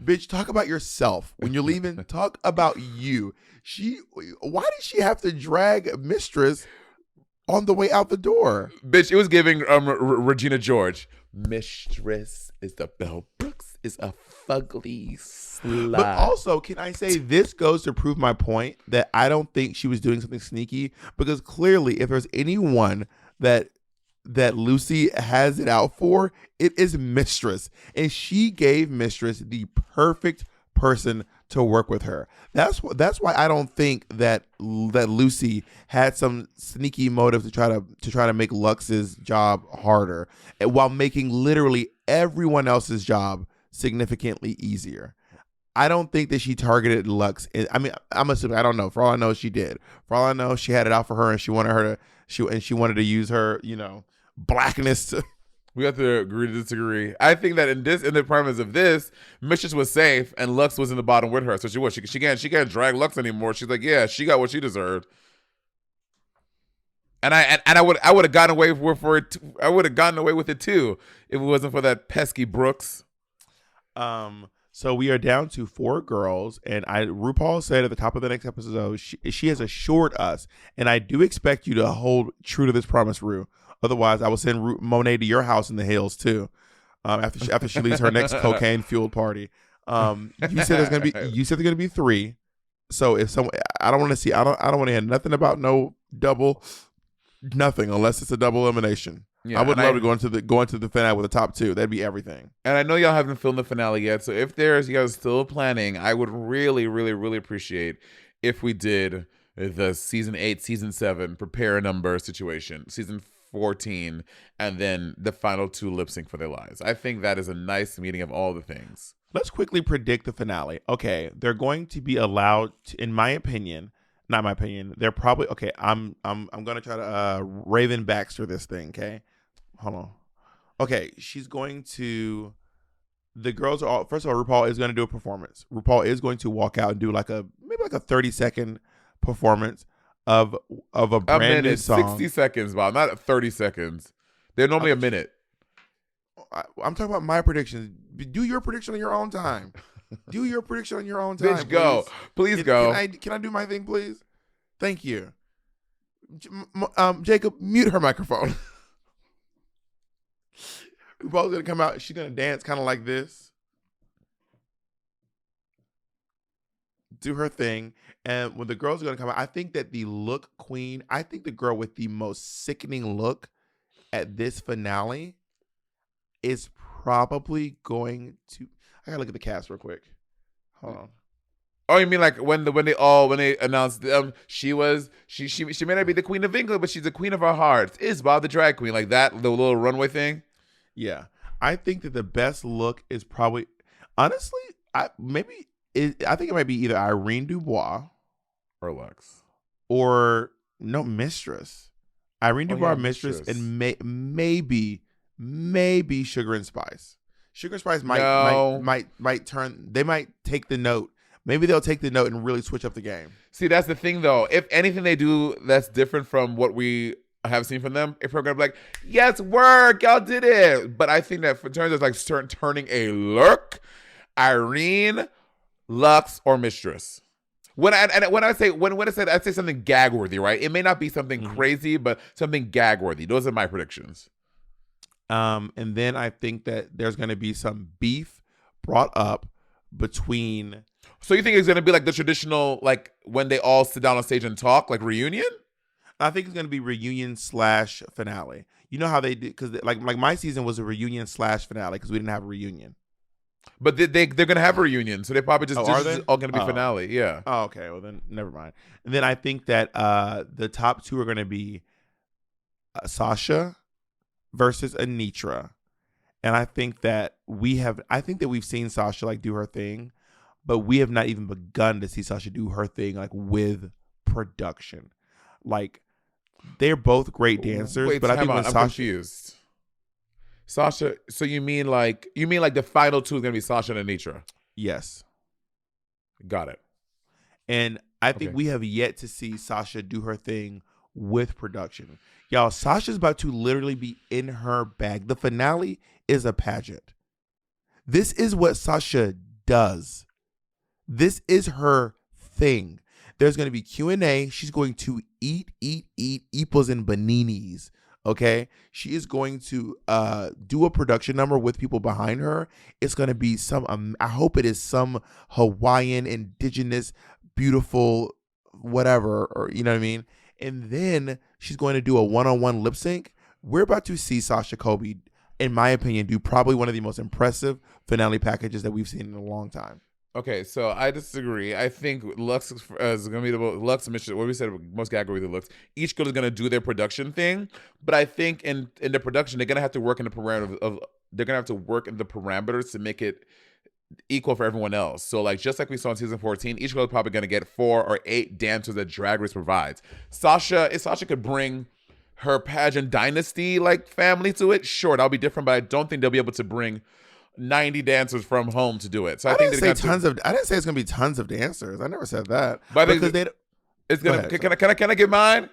bitch, talk about yourself. When you're leaving, talk about you. Why did she have to drag Mistress on the way out the door? Bitch, it was giving Regina George. Mistress is the Bell Brooks is a fugly slut. But also, can I say this goes to prove my point that I don't think she was doing something sneaky, because clearly if there's anyone that Lucy has it out for, it is Mistress. And she gave Mistress the perfect person to work with her. That's why I don't think that Lucy had some sneaky motive to try to make Lux's job harder, while making literally everyone else's job significantly easier. I don't think that she targeted Lux. I mean, I'm assuming, I don't know. For all I know, she did. For all I know, she had it out for her, and she wanted to use her, blackness to. We have to agree to disagree. I think that in the premise of this, Mistress was safe and Lux was in the bottom with her. So she can't drag Lux anymore. She's like, yeah, she got what she deserved. And I would have gotten away with it. I would have gotten away with it too if it wasn't for that pesky Brooks. So we are down to 4 girls, and RuPaul said at the top of the next episode, she has assured us, and I do expect you to hold true to this promise, Ru. Otherwise, I will send Monet to your house in the hills too. After she leaves her next cocaine fueled party. You said there's gonna be 3. So if someone, I don't want to see. I don't want to hear nothing about no double, nothing unless it's a double elimination. Yeah, I would love to go into the finale with the top 2. That'd be everything. And I know y'all haven't filmed the finale yet, so if you guys still planning, I would really, really, really appreciate if we did the season 8, season 7 prepare a number situation, season 14, and then the final 2 lip sync for their lives. I think that is a nice meeting of all the things. Let's quickly predict the finale. Okay, they're going to be allowed to, in my opinion, not my opinion, they're probably okay. I'm gonna try to Raven Baxter this thing. Okay, hold on. Okay, she's going to. The girls are all. First of all, RuPaul is going to do a performance. RuPaul is going to walk out and do maybe a 30-second performance of a brand new song. 60 seconds, Bob, not 30 seconds. They're normally a minute. I'm talking about my predictions. Do your prediction on your own time. Do your prediction on your own time. Bitch, go. Please go. Can I do my thing, please? Thank you. Jacob, mute her microphone. RuPaul's going to come out. She's going to dance kind of like this. Do her thing. And when the girls are going to come out, I think that the look queen, I think the girl with the most sickening look at this finale is probably going to. I gotta look at the cast real quick. Hold on. Oh, you mean like when they announced she may not be the queen of England, but she's the queen of our hearts. Is Bob the drag queen, like that, the little runway thing? Yeah, I think that the best look is probably, honestly, I think it might be either Irene Dubois or Lux or Mistress. Irene Dubois, Mistress, and maybe Sugar and Spice. Sugar and Spice might turn. They might take the note. Maybe they'll take the note and really switch up the game. See, that's the thing, though. If anything they do that's different from what we have seen from them, if we're gonna be like, yes, work, y'all did it. But I think that in terms of like turning a look, Irene, Lux, or Mistress. When I say something gag worthy, right? It may not be something crazy, but something gag worthy. Those are my predictions. And then I think that there's going to be some beef brought up between. So you think it's going to be like the traditional, like when they all sit down on stage and talk, like reunion? I think it's gonna be reunion / finale. You know how they did, because like my season was a reunion / finale because we didn't have a reunion. But they're gonna have a reunion, so they probably just are they? all gonna be finale. Yeah. Oh, okay. Well, then never mind. And then I think that the top two are gonna be Sasha versus Anitra, and I think that we've seen Sasha like do her thing, but we have not even begun to see Sasha do her thing like with production. Like, they're both great dancers. Wait, but I think I'm confused. Sasha, so you mean like the final two is gonna be Sasha and Anitra? Yes. Got it. And I think we have yet to see Sasha do her thing with production. Y'all, Sasha's about to literally be in her bag. The finale is a pageant. This is what Sasha does. This is her thing. There's going to be Q&A. She's going to eat equals and baninis. Okay? She is going to do a production number with people behind her. It's going to be I hope it is some Hawaiian, indigenous, beautiful, whatever, or you know what I mean? And then she's going to do a one-on-one lip sync. We're about to see Sasha Colby, in my opinion, do probably one of the most impressive finale packages that we've seen in a long time. Okay, so I disagree. I think Lux is going to be the Lux mission. What we said, most categories of Lux. Each girl is going to do their production thing, but I think in the production they're going to have to work in the parameters to make it equal for everyone else. So like just like we saw in season 14, each girl is probably going to get 4 or 8 dancers that Drag Race provides. If Sasha could bring her pageant dynasty like family to it, sure, that'll be different. But I don't think they'll be able to bring 90 dancers from home to do it. So I think I didn't say it's gonna be tons of dancers. I never said that. But I think it's gonna. Can I get mine?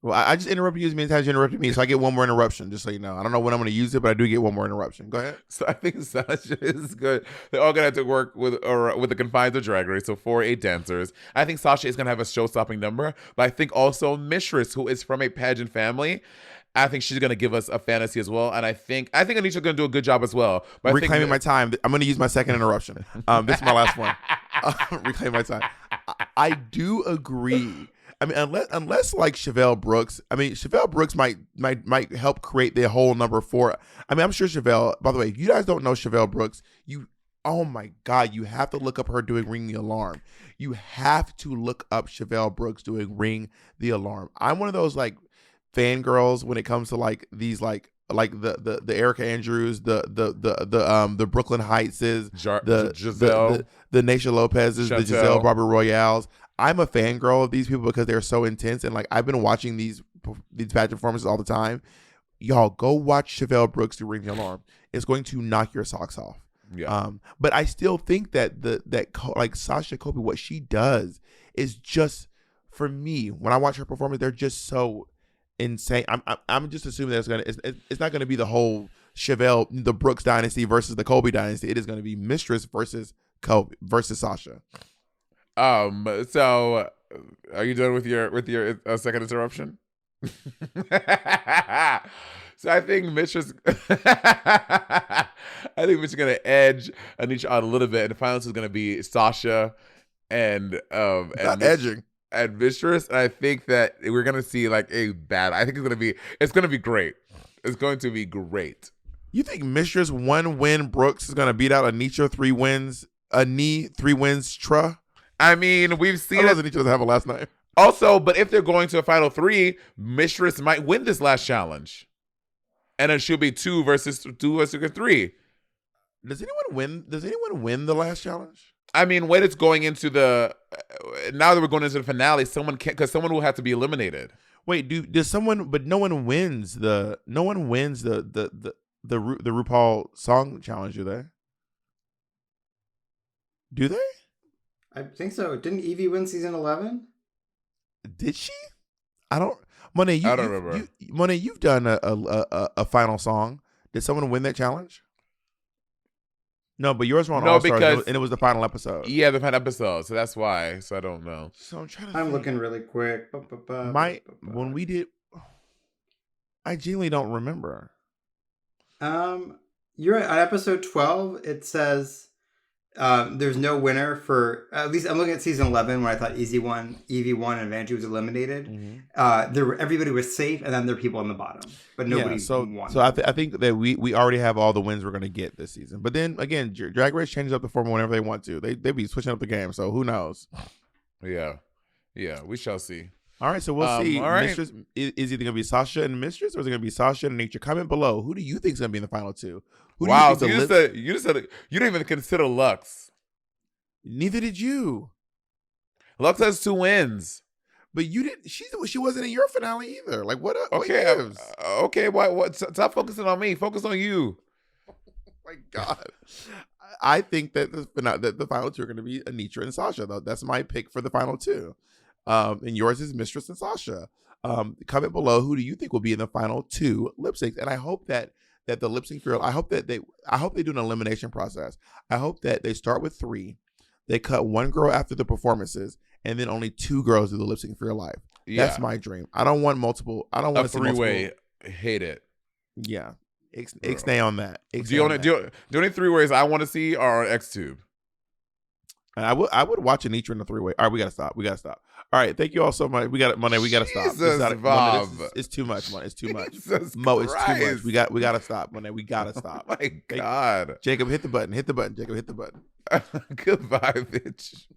Well, I just interrupted you as many times you interrupted me, so I get one more interruption. Just so you know, I don't know when I'm gonna use it, but I do get one more interruption. Go ahead. So I think Sasha is good. They're all gonna have to work with the confines of Drag Race. So 4 or 8 dancers. I think Sasha is gonna have a show-stopping number, but I think also Mistress, who is from a pageant family, I think she's gonna give us a fantasy as well, and I think Anisha's gonna do a good job as well. But reclaiming my time, I'm gonna use my second interruption. This is my last one. Reclaim my time. I do agree. I mean, unless like Chevelle Brooks. I mean, Chevelle Brooks might help create the whole number 4. I mean, I'm sure Chevelle. By the way, if you guys don't know Chevelle Brooks, oh my God, you have to look up her doing Ring the Alarm. You have to look up Chevelle Brooks doing Ring the Alarm. I'm one of those like fangirls when it comes to like these like the Erica Andrews, the Brooklyn Heightses, Giselle, the Naysha Lopez's, Chantel. the Giselle Barbara Royales. I'm a fangirl of these people because they're so intense, and like I've been watching these pageant performances all the time. Y'all go watch Chevelle Brooks do Ring the Alarm. It's going to knock your socks off. Yeah. But I still think that like Sasha Colby, what she does is just, for me, when I watch her performance, they're just so insane. I'm just assuming that it's not gonna be the whole Chevelle, the Brooks dynasty versus the Colby dynasty. It is gonna be Mistress versus Colby versus Sasha. So are you done with your second interruption? So I think Mistress is gonna edge Anisha out a little bit, and the final two is gonna be Sasha and edging. And Mistress, and I think that we're gonna see like a bad. I think it's gonna be great. It's going to be great. You think Mistress 1 win Brooks is gonna beat out Anitra 3 wins, 3 wins Tra? I mean, we've seen it. Anitra doesn't have a last name. Also, but if they're going to a final 3, Mistress might win this last challenge, and it should be 2 versus 3. Does anyone win the last challenge? I mean, when it's going into now that we're going into the finale, someone will have to be eliminated. Wait, does someone? But no one wins the RuPaul song challenge, do they? Do they? I think so. Didn't Evie win season 11? Did she? I don't. Monet, I don't remember. Monet, you've done a final song. Did someone win that challenge? No, but yours were on All Stars, and it was the final episode. Yeah, the final episode. So that's why. So I don't know. So I'm trying to. I'm looking really quick. When we did, I genuinely don't remember. You're at episode 12. It says there's no winner for, at least I'm looking at season 11 where I thought Evie won and Vanjie was eliminated. Everybody was safe, and then there are people on the bottom, but nobody won. So I think that we already have all the wins we're going to get this season. But then again, Drag Race changes up the format whenever they want to. They be switching up the game, so who knows? Yeah, we shall see. All right, so we'll see. All right. Mistress is either going to be Sasha and Mistress, or is it going to be Sasha and Nature? Comment below. Who do you think is going to be in the final two? Wow, so you just said you didn't even consider Lux. Neither did you. Lux has 2 wins. But you didn't. She wasn't in your finale either. Like what? Okay, okay. What? Stop focusing on me. Focus on you. Oh my God. I think that the final two are going to be Anitra and Sasha. Though that's my pick for the final two. And yours is Mistress and Sasha. Comment below. Who do you think will be in the final 2 lip syncs? And I hope that the lip sync girl. I hope they do an elimination process. I hope that they start with 3. They cut 1 girl after the performances, and then only 2 girls do the lip sync for your life. Yeah. That's my dream. I don't want multiple. I don't want a 3-way. Hate it. Yeah. Ixnay on that. The only 3 ways I want to see are on Xtube. And I would watch Anitra in the 3-way. All right, we gotta stop. All right, thank you all so much. We gotta stop. Bob. It's too much, Monet. It's too much. Mo, it's too much. We gotta stop, Monet. We gotta stop. Oh my God. Jacob, hit the button. Jacob, hit the button. Goodbye, bitch.